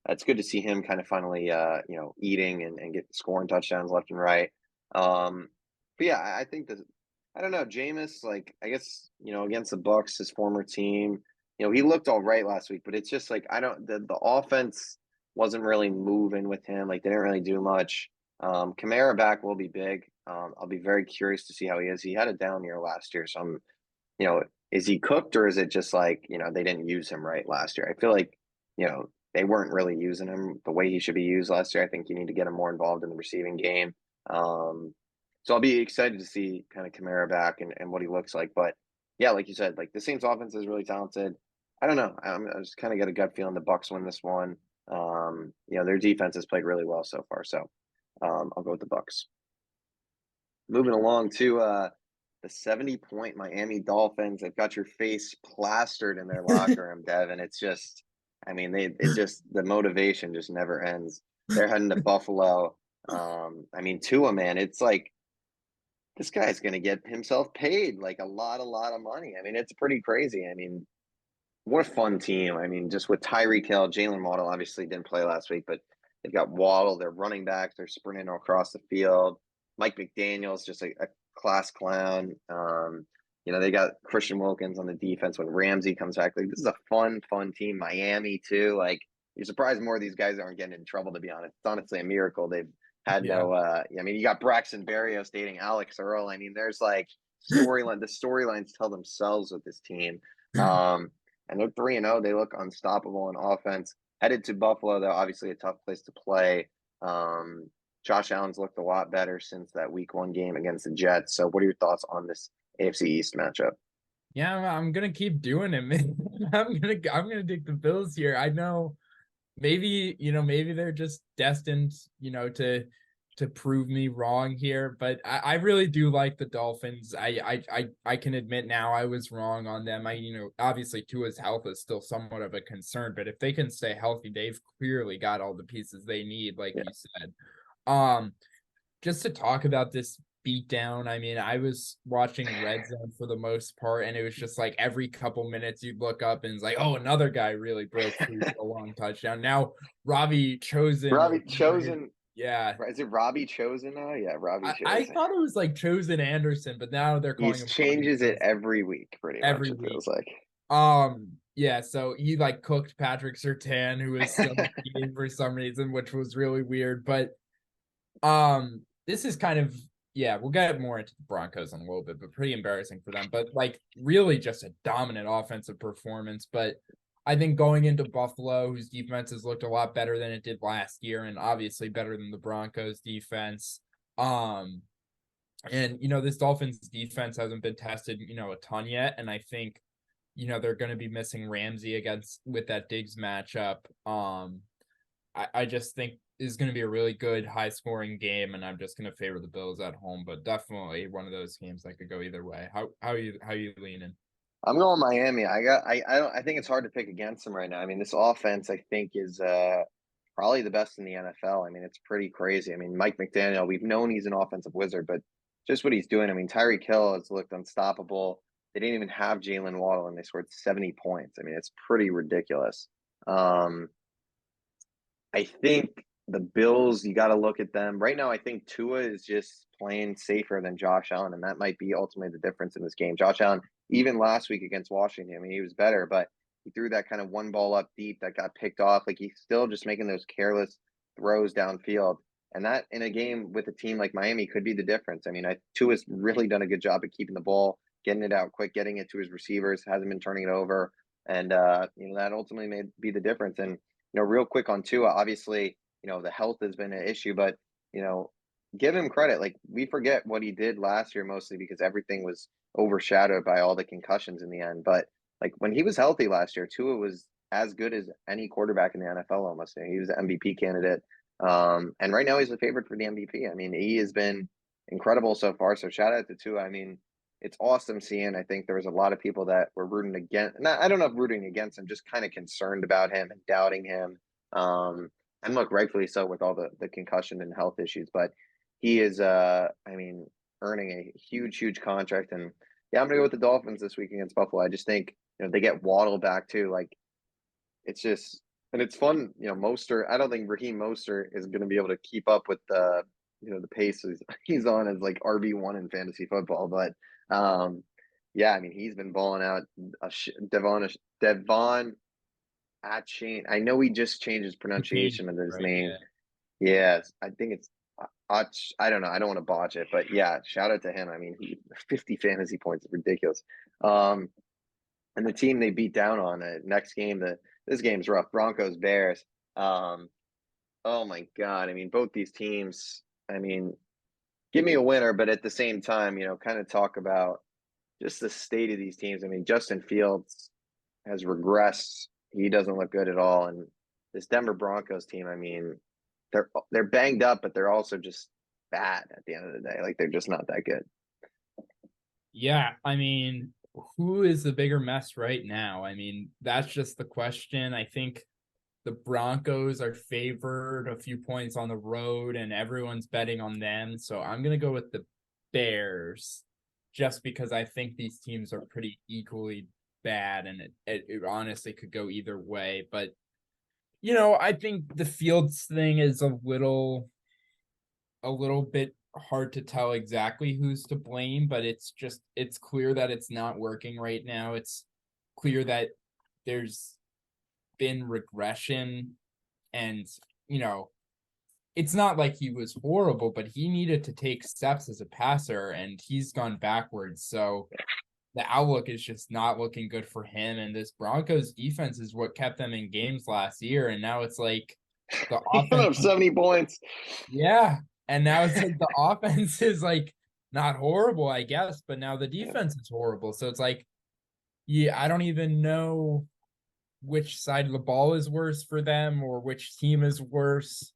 it's good to see him kind of finally eating and get scoring touchdowns left and right. But yeah, I think that I don't know Jameis, like I guess against the Bucks, his former team. he looked all right last week, but it's just like I don't the offense wasn't really moving with him. Like they didn't really do much. Kamara back will be big. I'll be very curious to see how he is. He had a down year last year, so you know, is he cooked or is it just like, they didn't use him right last year? I feel like, they weren't really using him the way he should be used last year. I think you need to get him more involved in the receiving game. So I'll be excited to see kind of Kamara back and what he looks like. But yeah, like you said, like the Saints offense is really talented. I don't know. I just kind of get a gut feeling the Bucks win this one. Their defense has played really well so far. So I'll go with the Bucks. Moving along to the 70-point Miami Dolphins. They've got your face plastered in their locker room, Devin. It's just, I mean, the motivation just never ends. They're heading to Buffalo. I mean, Tua, man, it's like this guy's going to get himself paid like a lot of money. I mean, it's pretty crazy. I mean, what a fun team. I mean, just with Tyreek Hill, Jalen Waddle obviously didn't play last week, but they've got Waddle, they're running backs, they're sprinting across the field. Mike McDaniel's just a class clown. They got Christian Wilkins on the defense when Ramsey comes back. Like this is a fun team. Miami too. Like you're surprised more of these guys aren't getting in trouble, to be honest. It's honestly a miracle they've had Yeah. no I mean, you got Braxton Berrios dating Alex Earl. I mean, there's like the storylines tell themselves with this team. And they're 3-0. They look unstoppable in offense. Headed to Buffalo, though, obviously a tough place to play. Josh Allen's looked a lot better since that week 1 game against the Jets. So what are your thoughts on this AFC East matchup? Yeah, I'm gonna keep doing it, man. I'm gonna take the Bills here. I know maybe they're just destined, to prove me wrong here, but I really do like the Dolphins. I can admit now I was wrong on them. Obviously Tua's health is still somewhat of a concern, but if they can stay healthy, they've clearly got all the pieces they need, like Yeah. you said. Um, just to talk about this beatdown, I mean, I was watching Red Zone for the most part, and it was just like every couple minutes you'd look up and it's like, oh, another guy really broke through for a long touchdown. Now Robbie Chosen, Robbie Chosen. yeah. Is it Robbie Chosen now? Yeah, Robbie I Chosen. thought it was like Chosen Anderson, but now they're He calling him Robbie changes it Chosen every week, pretty much, every it week. feels like. Yeah, so he like cooked Patrick Surtain, who was still eating for some reason, which was really weird. But this is kind of, yeah, we'll get more into the Broncos in a little bit, but pretty embarrassing for them. But like really just a dominant offensive performance. But I think going into Buffalo, whose defense has looked a lot better than it did last year, and obviously better than the Broncos defense. And this Dolphins defense hasn't been tested, a ton yet. And I think, they're going to be missing Ramsey with that Diggs matchup. I just think is going to be a really good high scoring game, and I'm just going to favor the Bills at home, but definitely one of those games that could go either way. How are you leaning? I'm going Miami. I think it's hard to pick against them right now. I mean, this offense I think is probably the best in the NFL. I mean, it's pretty crazy. I mean, Mike McDaniel, we've known he's an offensive wizard, but just what he's doing. I mean, Tyreek Hill has looked unstoppable. They didn't even have Jalen Waddle, and they scored 70 points. I mean, it's pretty ridiculous. I think the Bills, you got to look at them. Right now, I think Tua is just playing safer than Josh Allen, and that might be ultimately the difference in this game. Josh Allen, even last week against Washington, I mean, he was better, but he threw that kind of one ball up deep that got picked off. Like he's still just making those careless throws downfield. And that in a game with a team like Miami could be the difference. I mean, Tua's really done a good job of keeping the ball, getting it out quick, getting it to his receivers, hasn't been turning it over. And, that ultimately may be the difference. And, real quick on Tua, obviously, the health has been an issue, but, give him credit. Like we forget what he did last year, mostly because everything was overshadowed by all the concussions in the end. But like when he was healthy last year, Tua was as good as any quarterback in the NFL almost. He was an MVP candidate. And right now he's the favorite for the MVP. I mean, he has been incredible so far. So shout out to Tua. I mean, it's awesome seeing. I think there was a lot of people that were rooting against. Not, I don't know if rooting against him, just kind of concerned about him and doubting him. And look, rightfully so with all the concussion and health issues. But he is, I mean, earning a huge contract. And yeah, I'm gonna go with the Dolphins this week against Buffalo. I just think they get Waddle back too. Like it's just and it's fun. Mostert. I don't think Raheem Mostert is going to be able to keep up with the pace he's on as like RB1 in fantasy football. But Yeah, I mean, he's been balling out. Devon Achane. I know he just changed his He changed pronunciation of it, his right? name. Yeah. Yes, I think it's I don't know. I don't want to botch it, but yeah, shout out to him. I mean, 50 fantasy points is ridiculous. Um, and the team they beat down on next game. This game's rough. Broncos Bears. Um, oh my God. I mean, both these teams. I mean, give me a winner, but at the same time, kind of talk about just the state of these teams. I mean, Justin Fields has regressed. He doesn't look good at all. And this Denver Broncos team, I mean, they're banged up, but they're also just bad at the end of the day. Like they're just not that good. Yeah, I mean, who is the bigger mess right now? I mean, that's just the question. I think the Broncos are favored a few points on the road and everyone's betting on them. So I'm going to go with the Bears just because I think these teams are pretty equally bad and it honestly could go either way. But, I think the Fields thing is a little bit hard to tell exactly who's to blame, but it's clear that it's not working right now. It's clear that there's been regression and you know it's not like he was horrible, but he needed to take steps as a passer and he's gone backwards. So the outlook is just not looking good for him. And this Broncos defense is what kept them in games last year. And now it's like the He put offense, up 70 points. yeah. And now it's like the offense is like not horrible, I guess, but now the Yeah. defense is horrible. So it's like, yeah, I don't even know which side of the ball is worse for them or which team is worse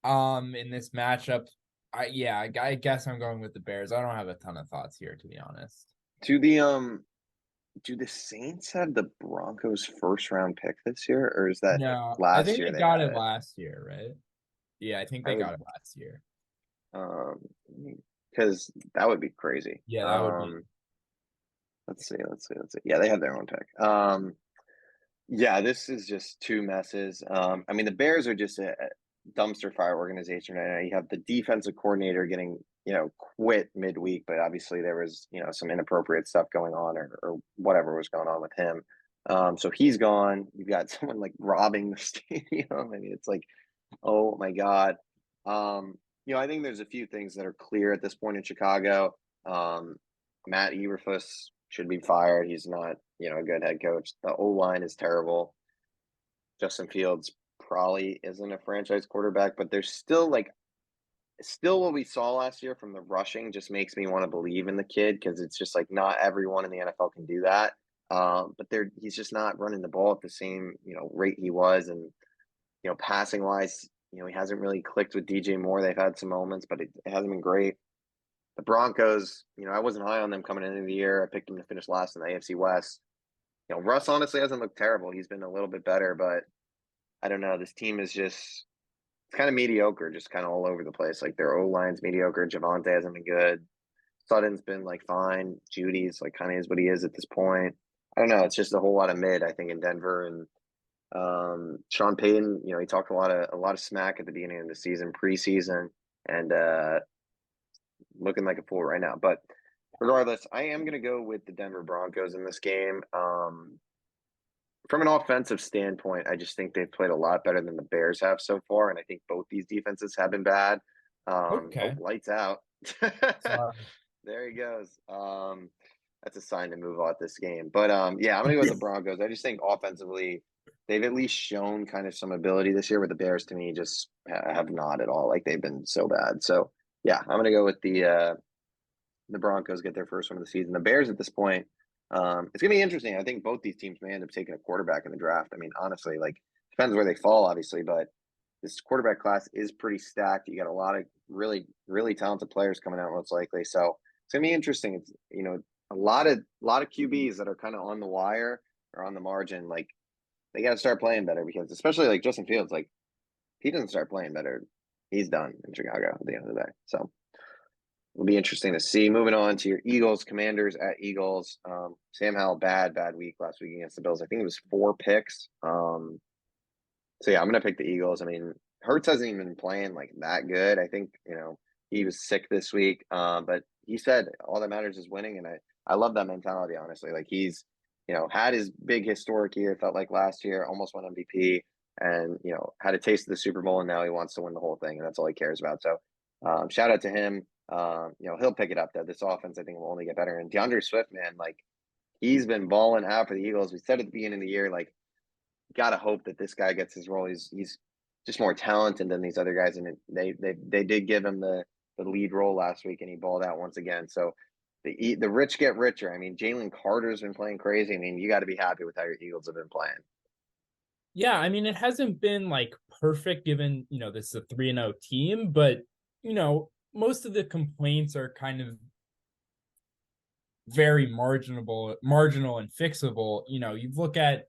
in this matchup. I guess I'm going with the Bears. I don't have a ton of thoughts here, to be honest. Do the Saints have the Broncos first round pick this year, or is that No, I last think year they they got had it it? last year, right? Yeah, I think I they would got it last year. um because that would be crazy. Yeah, that would be. Let's see. Yeah, they have their own pick. Yeah, this is just two messes. I mean, the Bears are just a dumpster fire organization right now. You have the defensive coordinator getting, quit midweek, but obviously there was, some inappropriate stuff going on or whatever was going on with him. So he's gone. You've got someone like robbing the stadium. I mean, it's like, oh my God. I think there's a few things that are clear at this point in Chicago. Um, Matt Eberflus should be fired. He's not, a good head coach. The O line is terrible. Justin Fields probably isn't a franchise quarterback, but there's still what we saw last year from the rushing just makes me want to believe in the kid because it's just like not everyone in the NFL can do that. But he's just not running the ball at the same rate he was, and passing wise, he hasn't really clicked with DJ Moore. They've had some moments, but it hasn't been great. The Broncos, I wasn't high on them coming into the year. I picked them to finish last in the AFC West. Russ honestly hasn't looked terrible. He's been a little bit better, but I don't know. This team is just it's kind of mediocre, just kind of all over the place. Like their O line's mediocre. Javante hasn't been good. Sutton's been like fine. Judy's like kind of is what he is at this point. I don't know. It's just a whole lot of mid, I think, in Denver. And Sean Payton, he talked a lot of smack at the beginning of the season, preseason, and looking like a fool right now. But regardless, I am going to go with the Denver Broncos in this game. From an offensive standpoint, I just think they've played a lot better than the Bears have so far, and I think both these defenses have been bad. Okay. Lights out. Sorry. There he goes. That's a sign to move on this game. But yeah, I'm gonna go with the Broncos. I just think offensively, they've at least shown kind of some ability this year. With the Bears, to me, just have not at all. Like they've been so bad. So yeah, I'm gonna go with the Broncos get their first one of the season. The Bears at this point, it's gonna be interesting. I think both these teams may end up taking a quarterback in the draft. I mean, honestly, like depends where they fall, obviously, but this quarterback class is pretty stacked. You got a lot of really, really talented players coming out, most likely. So it's gonna be interesting. It's a lot of QBs that are kind of on the wire or on the margin. Like they got to start playing better because, especially like Justin Fields, like if he doesn't start playing better, he's done in Chicago at the end of the day. So it'll be interesting to see. Moving on to your Eagles, Commanders at Eagles. Sam Howell, bad week last week against the Bills. I think it was 4 picks. So yeah, I'm gonna pick the Eagles. I mean, Hurts hasn't even been playing like that good. I think he was sick this week. But he said all that matters is winning, and I love that mentality, honestly. Like he's, had his big historic year, it felt like last year, almost won MVP and, had a taste of the Super Bowl and now he wants to win the whole thing. And that's all he cares about. So shout out to him. He'll pick it up though. This offense, I think, will only get better. And DeAndre Swift, man, like he's been balling out for the Eagles. We said at the beginning of the year, like, gotta hope that this guy gets his role. He's just more talented than these other guys, and they did give him the lead role last week, and he balled out once again. So the rich get richer. I mean, Jalen Carter's been playing crazy. I mean, you got to be happy with how your Eagles have been playing. Yeah, I mean, it hasn't been like perfect given, this is a 3-0 team, but most of the complaints are kind of very marginal and fixable. You look at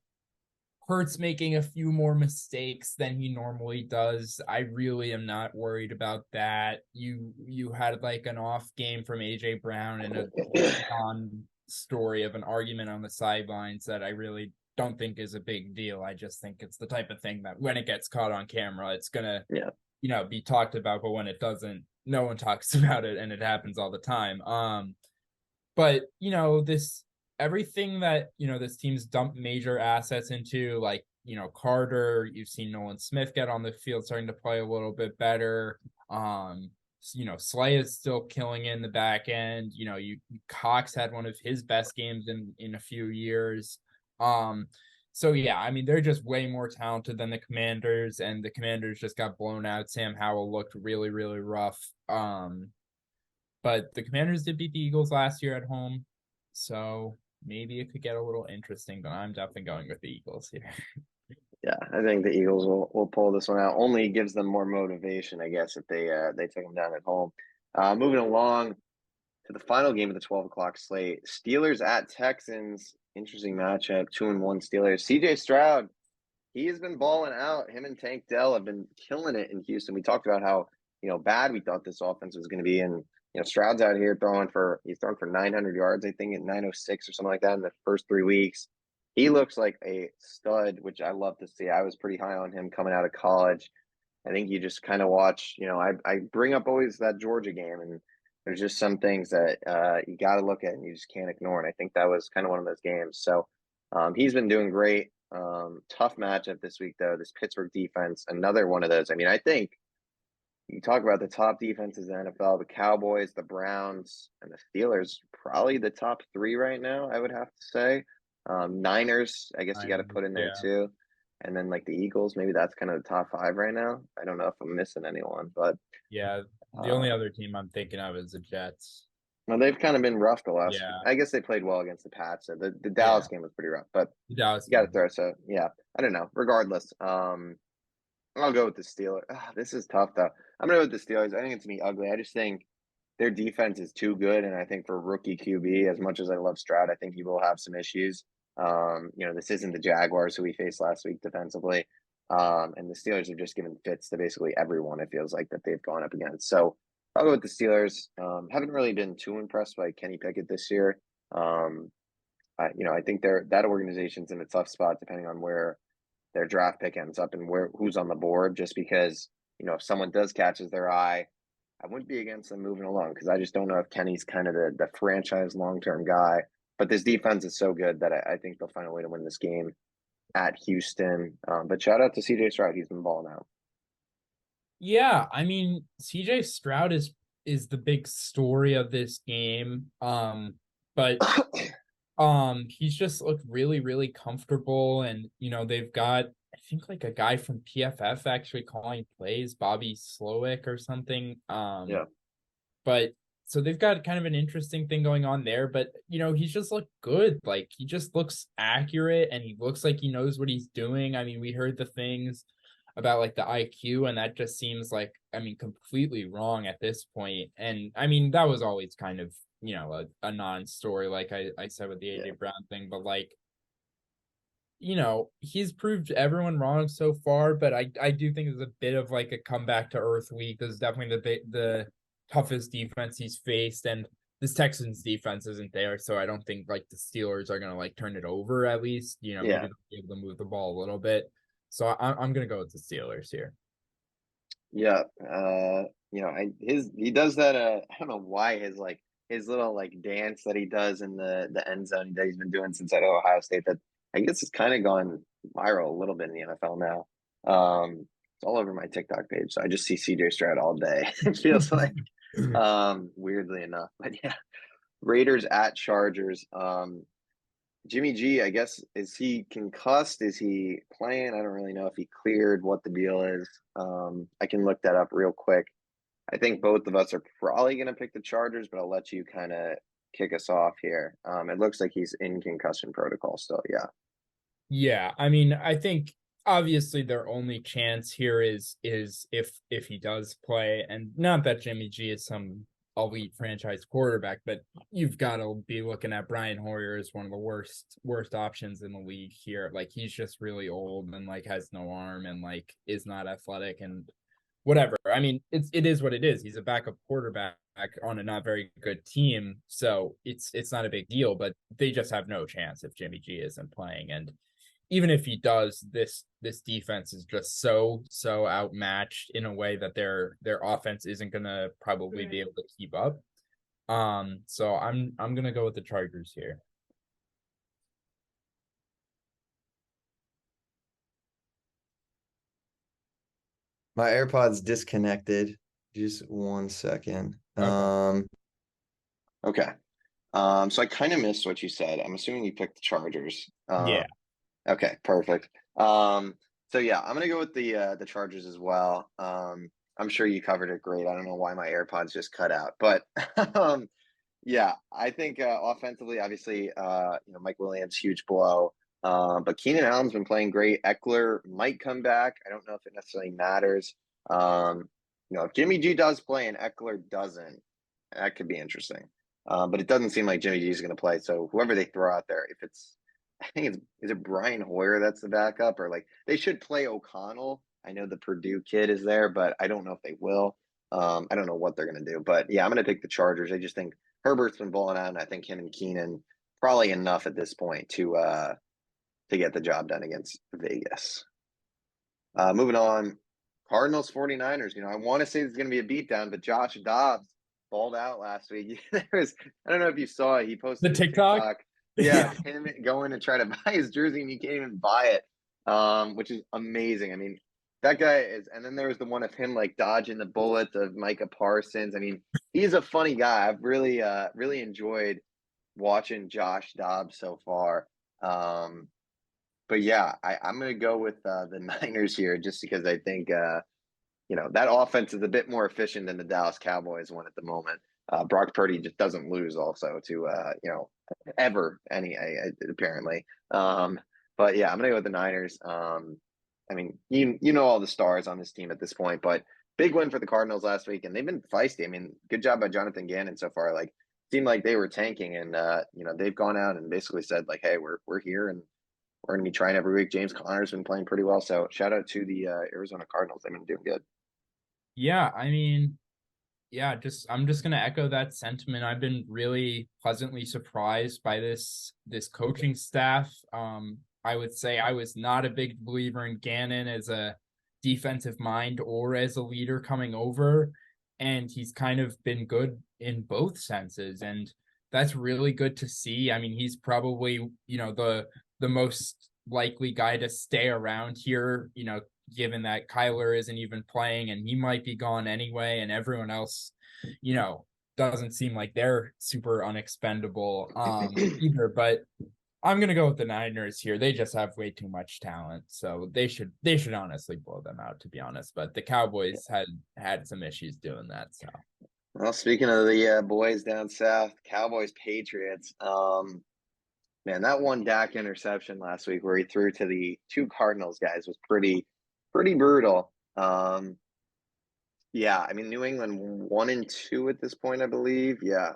Hurts making a few more mistakes than he normally does. I really am not worried about that. You had like an off game from AJ Brown and a story of an argument on the sidelines that I really don't think is a big deal. I just think it's the type of thing that when it gets caught on camera, it's gonna be talked about, but when it doesn't, no one talks about it, and it happens all the time. But this everything that this team's dumped major assets into, like Carter, you've seen Nolan Smith get on the field, starting to play a little bit better. Slay is still killing in the back end. Cox had one of his best games in a few years. So yeah, I mean, they're just way more talented than the Commanders, and the Commanders just got blown out. Sam Howell looked really, really rough. But the Commanders did beat the Eagles last year at home, so maybe it could get a little interesting, but I'm definitely going with the Eagles here. Yeah, I think the Eagles will pull this one out. Only gives them more motivation, I guess, if they take them down at home. Moving along to the final game of the 12 o'clock slate, Steelers at Texans. Interesting matchup. 2-1 Steelers. CJ Stroud, he has been balling out. Him and Tank Dell have been killing it in Houston. We talked about how bad we thought this offense was going to be, and Stroud's out here he's throwing for 900 yards, I think, at 906 or something like that in the first 3 weeks. He looks like a stud, which I love to see. I was pretty high on him coming out of college. I think you just kind of watch, I bring up always that Georgia game, and there's just some things that you got to look at and you just can't ignore. And I think that was kind of one of those games. So he's been doing great. Tough matchup this week, though. This Pittsburgh defense, another one of those. I mean, I think you talk about the top defenses in the NFL, the Cowboys, the Browns, and the Steelers, probably the top three right now, I would have to say. Niners, I guess you got to put in there too. And then like the Eagles, maybe that's kind of the top five right now. I don't know if I'm missing anyone, but yeah, the only other team I'm thinking of is the Jets. Well, they've kind of been rough the last. Yeah. I guess they played well against the Pats. So the Dallas game was pretty rough, but you got to throw. So yeah, I don't know. Regardless, I'll go with the Steelers. This is tough though. I'm gonna go with the Steelers. I think it's gonna be ugly. I just think their defense is too good, and I think for rookie QB, as much as I love Stroud, I think he will have some issues. This isn't the Jaguars who we faced last week defensively, and the Steelers have just given fits to basically everyone. It feels like that they've gone up against. So I'll go with the Steelers. Haven't really been too impressed by Kenny Pickett this year. I think that organization's in a tough spot depending on where their draft pick ends up and who's on the board, just because, if someone does catches their eye, I wouldn't be against them moving along because I just don't know if Kenny's kind of the franchise long-term guy. But this defense is so good that I think they'll find a way to win this game at Houston. But shout out to CJ Stroud. He's been balling out. Yeah, I mean, CJ Stroud is the big story of this game. But he's just looked really, really comfortable, and they've got, I think, like a guy from PFF actually calling plays, Bobby Slowick or something. But so they've got kind of an interesting thing going on there, but he's just looked good. Like he just looks accurate, and he looks like he knows what he's doing. I mean, we heard the things about like the IQ, and that just seems like, I mean, completely wrong at this point. And I mean, that was always kind of a non-story, like I said with the AJ Brown thing, but like he's proved everyone wrong so far. But I do think it's a bit of like a comeback to earth week. This is definitely the toughest defense he's faced, and this Texans defense isn't there, so I don't think like the Steelers are gonna like turn it over. At least maybe they'll be able to move the ball a little bit. So I'm gonna go with the Steelers here. Yeah, he does that. I don't know why his like his little like dance that he does in the end zone that he's been doing since at Ohio State that I guess it's kind of gone viral a little bit in the NFL now. It's all over my TikTok page, so I just see CJ Stroud all day. It feels like, weirdly enough, but yeah, Raiders at Chargers. Jimmy G, I guess, is he concussed? Is he playing? I don't really know if he cleared, what the deal is. I can look that up real quick. I think both of us are probably going to pick the Chargers, but I'll let you kind of kick us off here. It looks like he's in concussion protocol still. Yeah. Yeah, I mean, I think obviously their only chance here is if he does play, and not that Jimmy G is some elite franchise quarterback, but you've got to be looking at Brian Hoyer as one of the worst options in the league here. Like he's just really old and like has no arm and like is not athletic and whatever. I mean, it is what it is. He's a backup quarterback on a not very good team, so it's not a big deal. But they just have no chance if Jimmy G isn't playing, and even if he does, this defense is just so outmatched in a way that their offense isn't gonna probably be able to keep up. So I'm gonna go with the Chargers here. My AirPods disconnected. Just 1 second. Okay. Okay. So I kind of missed what you said. I'm assuming you picked the Chargers. Yeah. Okay, perfect. So yeah, I'm gonna go with the Chargers as well. I'm sure you covered it great. I don't know why my AirPods just cut out, but yeah, I think offensively, obviously, Mike Williams, huge blow. But Keenan Allen's been playing great. Eckler might come back. I don't know if it necessarily matters. If Jimmy G does play and Eckler doesn't, that could be interesting. But it doesn't seem like Jimmy G is going to play. So whoever they throw out there, if it's, I think it's, is it Brian Hoyer that's the backup, or like they should play O'Connell. I know the Purdue kid is there, but I don't know if they will. I don't know what they're going to do. But yeah, I'm going to pick the Chargers. I just think Herbert's been balling out, and I think him and Keenan probably enough at this point to get the job done against Vegas. Moving on, Cardinals 49ers. I want to say it's going to be a beatdown, but Josh Dobbs balled out last week. I don't know if you saw it. He The posted a TikTok. TikTok. Yeah, him going to try to buy his jersey and he can't even buy it, which is amazing. I mean, that guy is. And then there was the one of him like dodging the bullets of Micah Parsons. I mean, he's a funny guy. I've really enjoyed watching Josh Dobbs so far. But yeah, I'm going to go with the Niners here just because I think that offense is a bit more efficient than the Dallas Cowboys one at the moment. Brock Purdy just doesn't lose also to ever apparently. But yeah, I'm gonna go with the Niners. I mean, you know all the stars on this team at this point, but big win for the Cardinals last week, and they've been feisty. I mean, good job by Jonathan Gannon so far. Like, seemed like they were tanking, and they've gone out and basically said like, hey, we're here and we're gonna be trying every week. James Conner's been playing pretty well, so shout out to the Arizona Cardinals. They've been doing good. Yeah, I mean, yeah, I'm just gonna echo that sentiment. I've been really pleasantly surprised by this coaching staff. I would say I was not a big believer in Gannon as a defensive mind or as a leader coming over, and he's kind of been good in both senses, and that's really good to see. I mean, he's probably, the most likely guy to stay around here, given that Kyler isn't even playing and he might be gone anyway, and everyone else, doesn't seem like they're super unexpendable either. But I'm gonna go with the Niners here. They just have way too much talent, so they should honestly blow them out, to be honest. But the Cowboys had some issues doing that. So, well, speaking of the boys down south, Cowboys Patriots. Man, that one Dak interception last week where he threw to the two Cardinals guys was pretty brutal. Yeah, I mean New England 1-2 at this point, I believe. Yeah.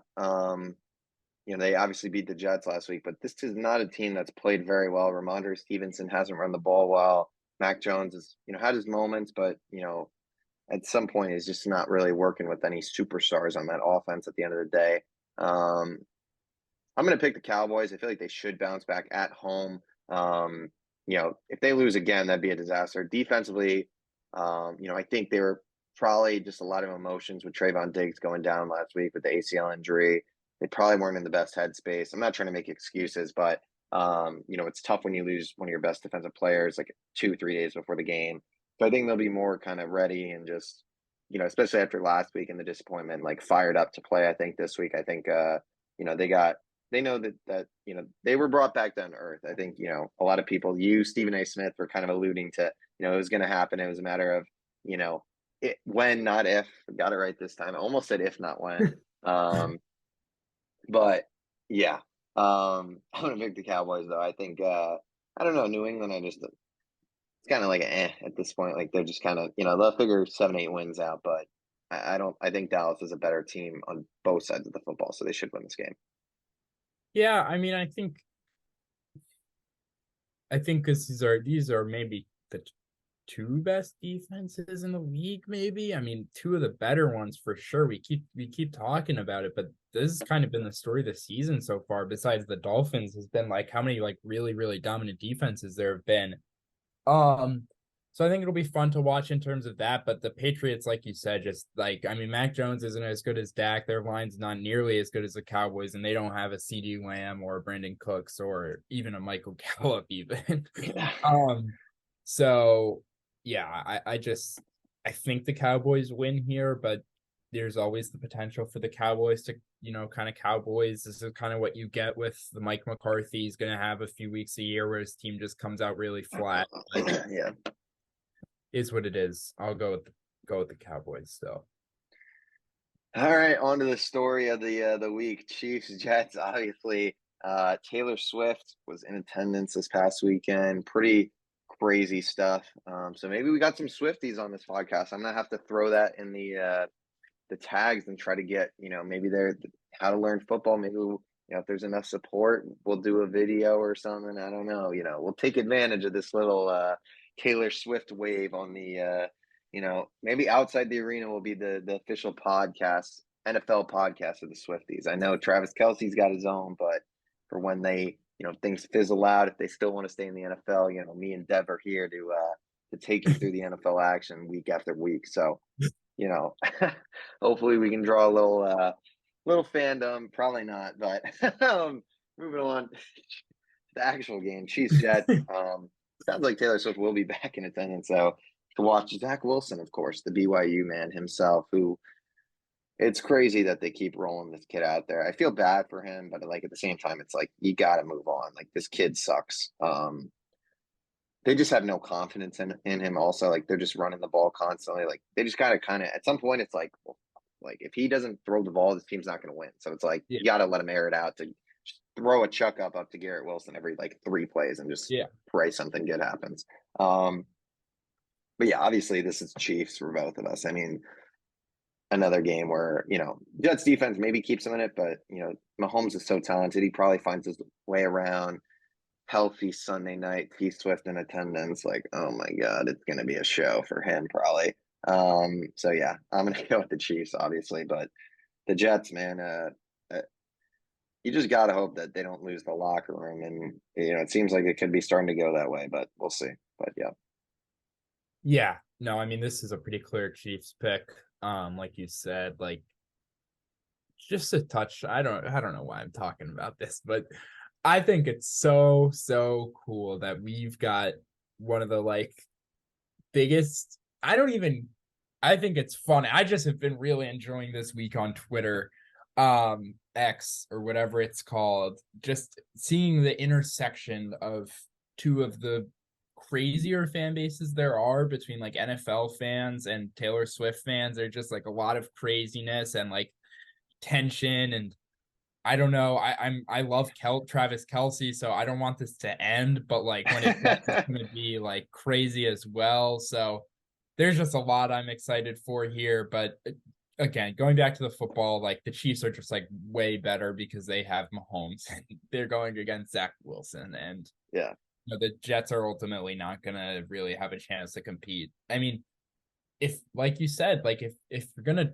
They obviously beat the Jets last week, but this is not a team that's played very well. Ramondre Stevenson hasn't run the ball well. Mac Jones has, had his moments, but at some point he's just not really working with any superstars on that offense at the end of the day. I'm going to pick the Cowboys. I feel like they should bounce back at home. If they lose again, that'd be a disaster. Defensively, I think they were probably just a lot of emotions with Trayvon Diggs going down last week with the ACL injury. they probably weren't in the best headspace. I'm not trying to make excuses, but it's tough when you lose one of your best defensive players like 2-3 days before the game. So I think they'll be more kind of ready and just, especially after last week and the disappointment, like fired up to play. I think this week, I think, they know that they were brought back down to earth. I think, a lot of people, Stephen A. Smith, were kind of alluding to, it was going to happen. It was a matter of, when, not if. Got it right this time. I almost said if, not when. But yeah, I'm gonna pick the Cowboys though. I think I don't know, New England. It's kind of like at this point. Like they're just kind of they'll figure 7-8 wins out, but I don't. I think Dallas is a better team on both sides of the football, so they should win this game. Yeah, I mean, I think because these are maybe the two best defenses in the league, maybe. I mean, two of the better ones for sure. We keep talking about it, but this has kind of been the story of the season so far, besides the Dolphins, has been like how many like really, really dominant defenses there have been. So I think it'll be fun to watch in terms of that. But the Patriots, like you said, just like, I mean, Mac Jones isn't as good as Dak. Their line's not nearly as good as the Cowboys, and they don't have a CeeDee Lamb or Brandon Cooks or even a Michael Gallup even. So yeah, I think the Cowboys win here, but there's always the potential for the Cowboys to, kind of Cowboys. This is kind of what you get with the Mike McCarthy. He's going to have a few weeks a year where his team just comes out really flat. Yeah. Is what it is. I'll go with the Cowboys still. All right, on to the story of the week. Chiefs, Jets, obviously. Taylor Swift was in attendance this past weekend. Pretty crazy stuff. So maybe we got some Swifties on this podcast. I'm gonna have to throw that in the tags and try to get, maybe they're how to learn football. Maybe if there's enough support, we'll do a video or something. I don't know. We'll take advantage of this little Taylor Swift wave on the maybe Outside the Arena will be the official podcast, NFL podcast of the Swifties. I know Travis Kelce's got his own, but for when they, things fizzle out, if they still want to stay in the NFL, me and Dev are here to take you through the NFL action week after week. So, hopefully we can draw a little fandom. Probably not, but moving on to the actual game, Chiefs Jets. Sounds like Taylor Swift will be back in attendance, so to watch Zach Wilson, of course, the BYU man himself, who it's crazy that they keep rolling this kid out there. I feel bad for him, but like at the same time, it's like you got to move on. Like this kid sucks. They just have no confidence in him. Also, like they're just running the ball constantly. Like they just gotta kind of at some point, it's like, well, like if he doesn't throw the ball, this team's not going to win. So it's like you got to let him air it out to just throw a chuck up to Garrett Wilson every like 3 plays and just pray something good happens. But yeah, obviously this is Chiefs for both of us. I mean, another game where, Jets defense maybe keeps him in it, but, Mahomes is so talented. He probably finds his way around. Healthy Sunday night, T Swift in attendance. Like, oh my God, it's going to be a show for him probably. So yeah, I'm going to go with the Chiefs, obviously, but the Jets, man, you just got to hope that they don't lose the locker room. And, it seems like it could be starting to go that way, but we'll see. But yeah. Yeah, no, I mean, this is a pretty clear Chiefs pick. Like you said, like just a touch. I don't know why I'm talking about this, but I think it's so cool that we've got one of the like biggest. I think it's fun. I just have been really enjoying this week on Twitter, X or whatever it's called, just seeing the intersection of two of the crazier fan bases there are between like NFL fans and Taylor Swift fans. There's just like a lot of craziness and like tension, and I don't know. I love Travis Kelce, so I don't want this to end, but like when it's going to be like crazy as well. So there's just a lot I'm excited for here. But again, going back to the football, like the Chiefs are just like way better because they have Mahomes and they're going against Zach Wilson, and yeah. The Jets are ultimately not going to really have a chance to compete. I mean, if, like you said, like if you're going to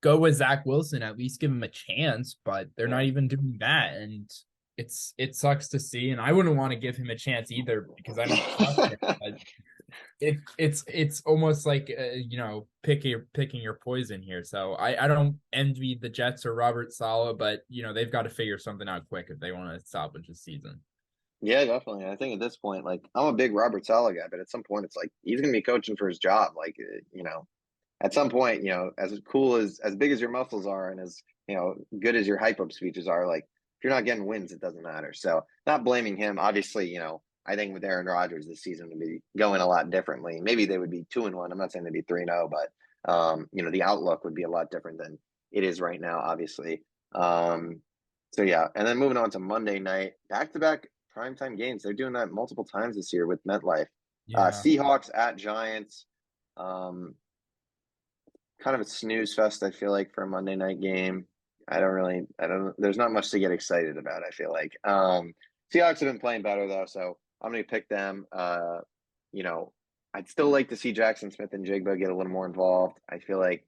go with Zach Wilson, at least give him a chance, but they're not even doing that. And it sucks to see. And I wouldn't want to give him a chance either because I don't trust him. But it's almost like picking your poison here. So I don't envy the Jets or Robert Saleh, but they've got to figure something out quick if they want to salvage the season. Yeah, definitely. I think at this point, like I'm a big Robert Saleh guy, but at some point, it's like he's going to be coaching for his job. Like at some point, as cool as big as your muscles are, and as good as your hype up speeches are, like if you're not getting wins, it doesn't matter. So not blaming him. Obviously, I think with Aaron Rodgers this season would be going a lot differently. Maybe they would be 2-1. I'm not saying they'd be 3-0, but the outlook would be a lot different than it is right now, obviously. So yeah, and then moving on to Monday night, back-to-back primetime games. They're doing that multiple times this year with MetLife. Yeah. Seahawks at Giants. Kind of a snooze fest, I feel like, for a Monday night game. There's not much to get excited about, I feel like. Seahawks have been playing better, though, so I'm going to pick them. I'd still like to see Jackson Smith and Jigba get a little more involved. I feel like,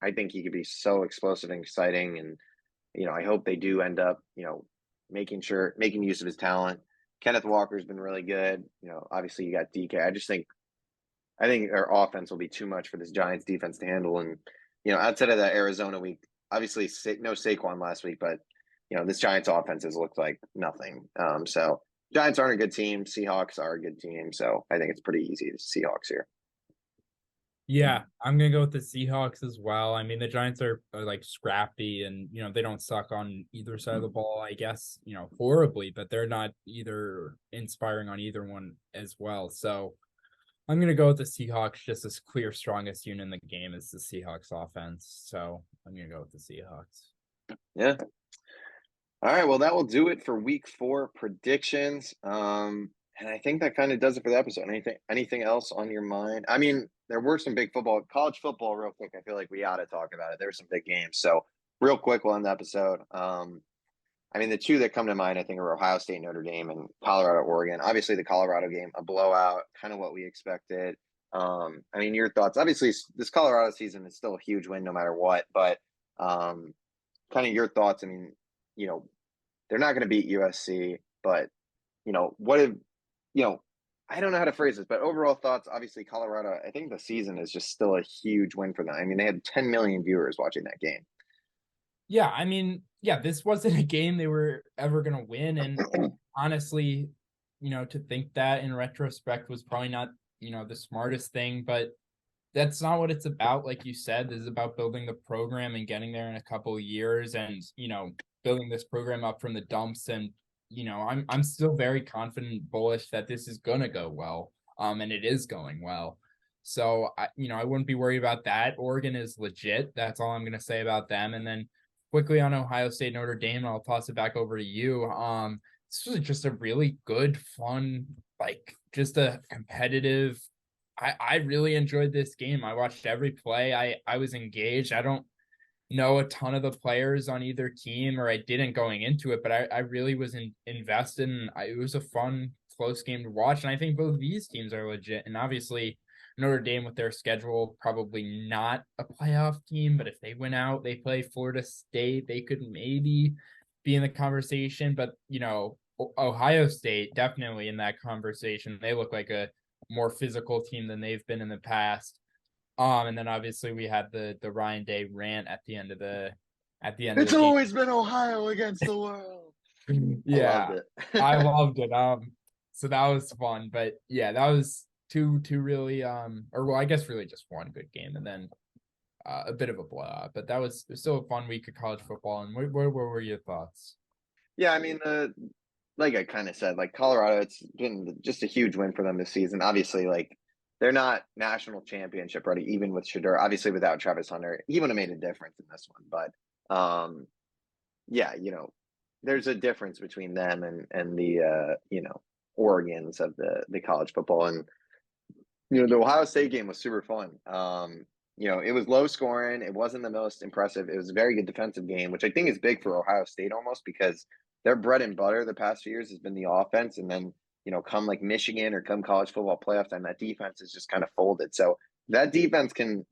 I think he could be so explosive and exciting. And, I hope they do end up, making use of his talent. Kenneth Walker's been really good. Obviously you got DK. I think our offense will be too much for this Giants defense to handle. And, outside of that Arizona week, obviously no Saquon last week, but, this Giants offense has looked like nothing. So Giants aren't a good team. Seahawks are a good team. So I think it's pretty easy to Seahawks here. Yeah, I'm gonna go with the Seahawks as well. I mean, the Giants are like scrappy, and they don't suck on either side of the ball, I guess, horribly, but they're not either inspiring on either one as well. So I'm gonna go with the Seahawks. Just as clear strongest unit in the game is the Seahawks offense. So I'm gonna go with the Seahawks. Yeah. All right. Well, that will do it for week 4 predictions. And I think that kind of does it for the episode. Anything else on your mind? I mean, there were some big college football, real quick. I feel like we ought to talk about it. There were some big games. So real quick, we'll end the episode. I mean, the two that come to mind, I think, are Ohio State, Notre Dame, and Colorado, Oregon. Obviously, the Colorado game, a blowout, kind of what we expected. I mean, your thoughts? Obviously, this Colorado season is still a huge win no matter what, but kind of your thoughts. I mean, they're not going to beat USC, but, what if, I don't know how to phrase this, but overall thoughts, obviously, Colorado, I think the season is just still a huge win for them. I mean, they had 10 million viewers watching that game. Yeah, I mean, yeah, this wasn't a game they were ever gonna win, and honestly, to think that in retrospect was probably not, the smartest thing, but that's not what it's about. Like you said, this is about building the program and getting there in a couple of years, and building this program up from the dumps. And I'm still very confident and bullish that this is gonna go well. And it is going well. So I wouldn't be worried about that. Oregon is legit. That's all I'm gonna say about them. And then quickly on Ohio State, Notre Dame, I'll toss it back over to you. This was just a really good, fun, like just a competitive. I really enjoyed this game. I watched every play. I was engaged. I don't know a ton of the players on either team, or I didn't going into it, but I really was invested, and it was a fun, close game to watch. And I think both of these teams are legit. And obviously, Notre Dame with their schedule, probably not a playoff team, but if they went out, they play Florida State, they could maybe be in the conversation. But Ohio State definitely in that conversation. They look like a more physical team than they've been in the past. And then obviously we had the Ryan Day rant at the end of the It's always been Ohio against the world. Yeah, I loved it. I loved it. So that was fun, but yeah, that was two really I guess really just one good game, and then a bit of a blowout. But that was still a fun week of college football. And where were your thoughts? Yeah, I mean, like I kind of said, like Colorado, it's been just a huge win for them this season. Obviously, like they're not national championship ready, even with Shedeur. Obviously, without Travis Hunter, he would have made a difference in this one. But yeah, there's a difference between them and the Oregons of the college football. And the Ohio State game was super fun. It was low scoring. It wasn't the most impressive. It was a very good defensive game, which I think is big for Ohio State almost, because their bread and butter the past few years has been the offense. And then, come like Michigan or come college football playoff time, that defense is just kind of folded. So that defense can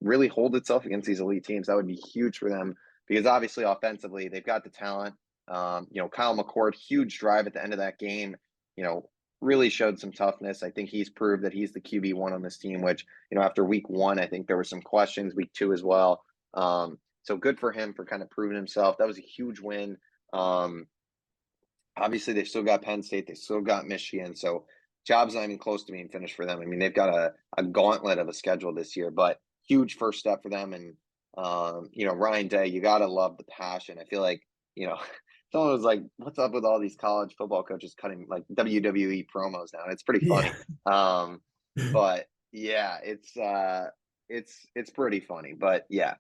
really hold itself against these elite teams. That would be huge for them, because obviously offensively, they've got the talent. Kyle McCord, huge drive at the end of that game, really showed some toughness. I think he's proved that he's the QB1 on this team, which, after week 1, I think there were some questions, week 2 as well. So good for him for kind of proving himself. That was a huge win. Obviously, they've still got Penn State. They still got Michigan. So job's not even close to being finished for them. I mean, they've got a gauntlet of a schedule this year, but huge first step for them. And, Ryan Day, you got to love the passion. I feel like, someone was like, what's up with all these college football coaches cutting like WWE promos now? It's pretty funny. But yeah, it's pretty funny. But yeah,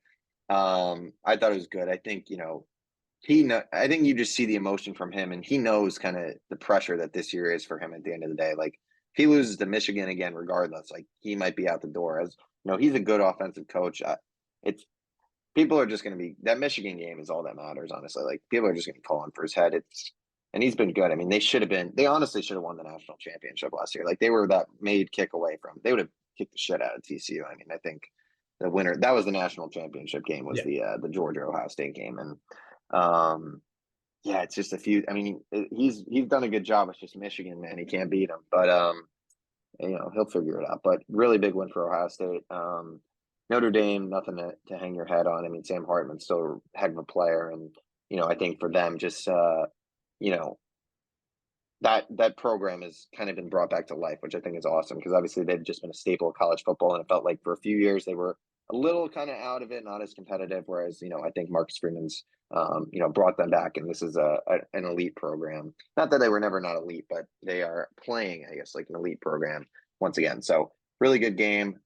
I thought it was good. I think, I think you just see the emotion from him, and he knows kind of the pressure that this year is for him at the end of the day. Like, if he loses to Michigan again, regardless, like, he might be out the door. As he's a good offensive coach. People are just going to be, that Michigan game is all that matters, honestly. Like, people are just going to be calling for his head. And he's been good. I mean, they honestly should have won the national championship last year. Like, they were that made kick away from, they would have kicked the shit out of TCU. I mean, I think the winner, that was the national championship game, was the Georgia Ohio State game. And, yeah, it's just I mean, he's done a good job. It's just Michigan, man. He can't beat him, but, he'll figure it out. But really big win for Ohio State. Notre Dame, nothing to hang your head on. I mean, Sam Hartman's still a heck of a player. And, I think for them, just, that program has kind of been brought back to life, which I think is awesome, because obviously they've just been a staple of college football. And it felt like for a few years they were a little kind of out of it, not as competitive. Whereas, I think Marcus Freeman's, brought them back. And this is an elite program. Not that they were never not elite, but they are playing, I guess, like an elite program once again. So really good game.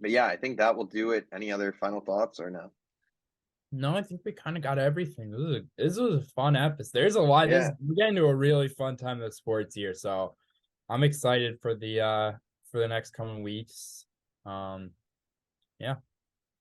But yeah, I think that will do it. Any other final thoughts or no? No, I think we kind of got everything. This was a fun episode. There's a lot. Yeah. We're getting to a really fun time of sports here, so I'm excited for the next coming weeks. Yeah,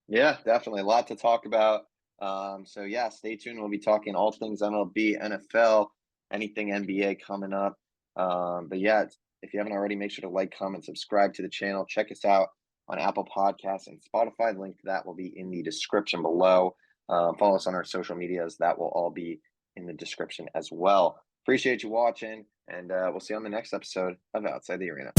definitely a lot to talk about. So yeah, stay tuned. We'll be talking all things MLB, NFL, anything NBA coming up. But yeah, if you haven't already, make sure to like, comment, subscribe to the channel. Check us out on Apple Podcasts and Spotify. The link to that will be in the description below. Follow us on our social medias. That will all be in the description as well. Appreciate you watching, and we'll see you on the next episode of Outside the Arena.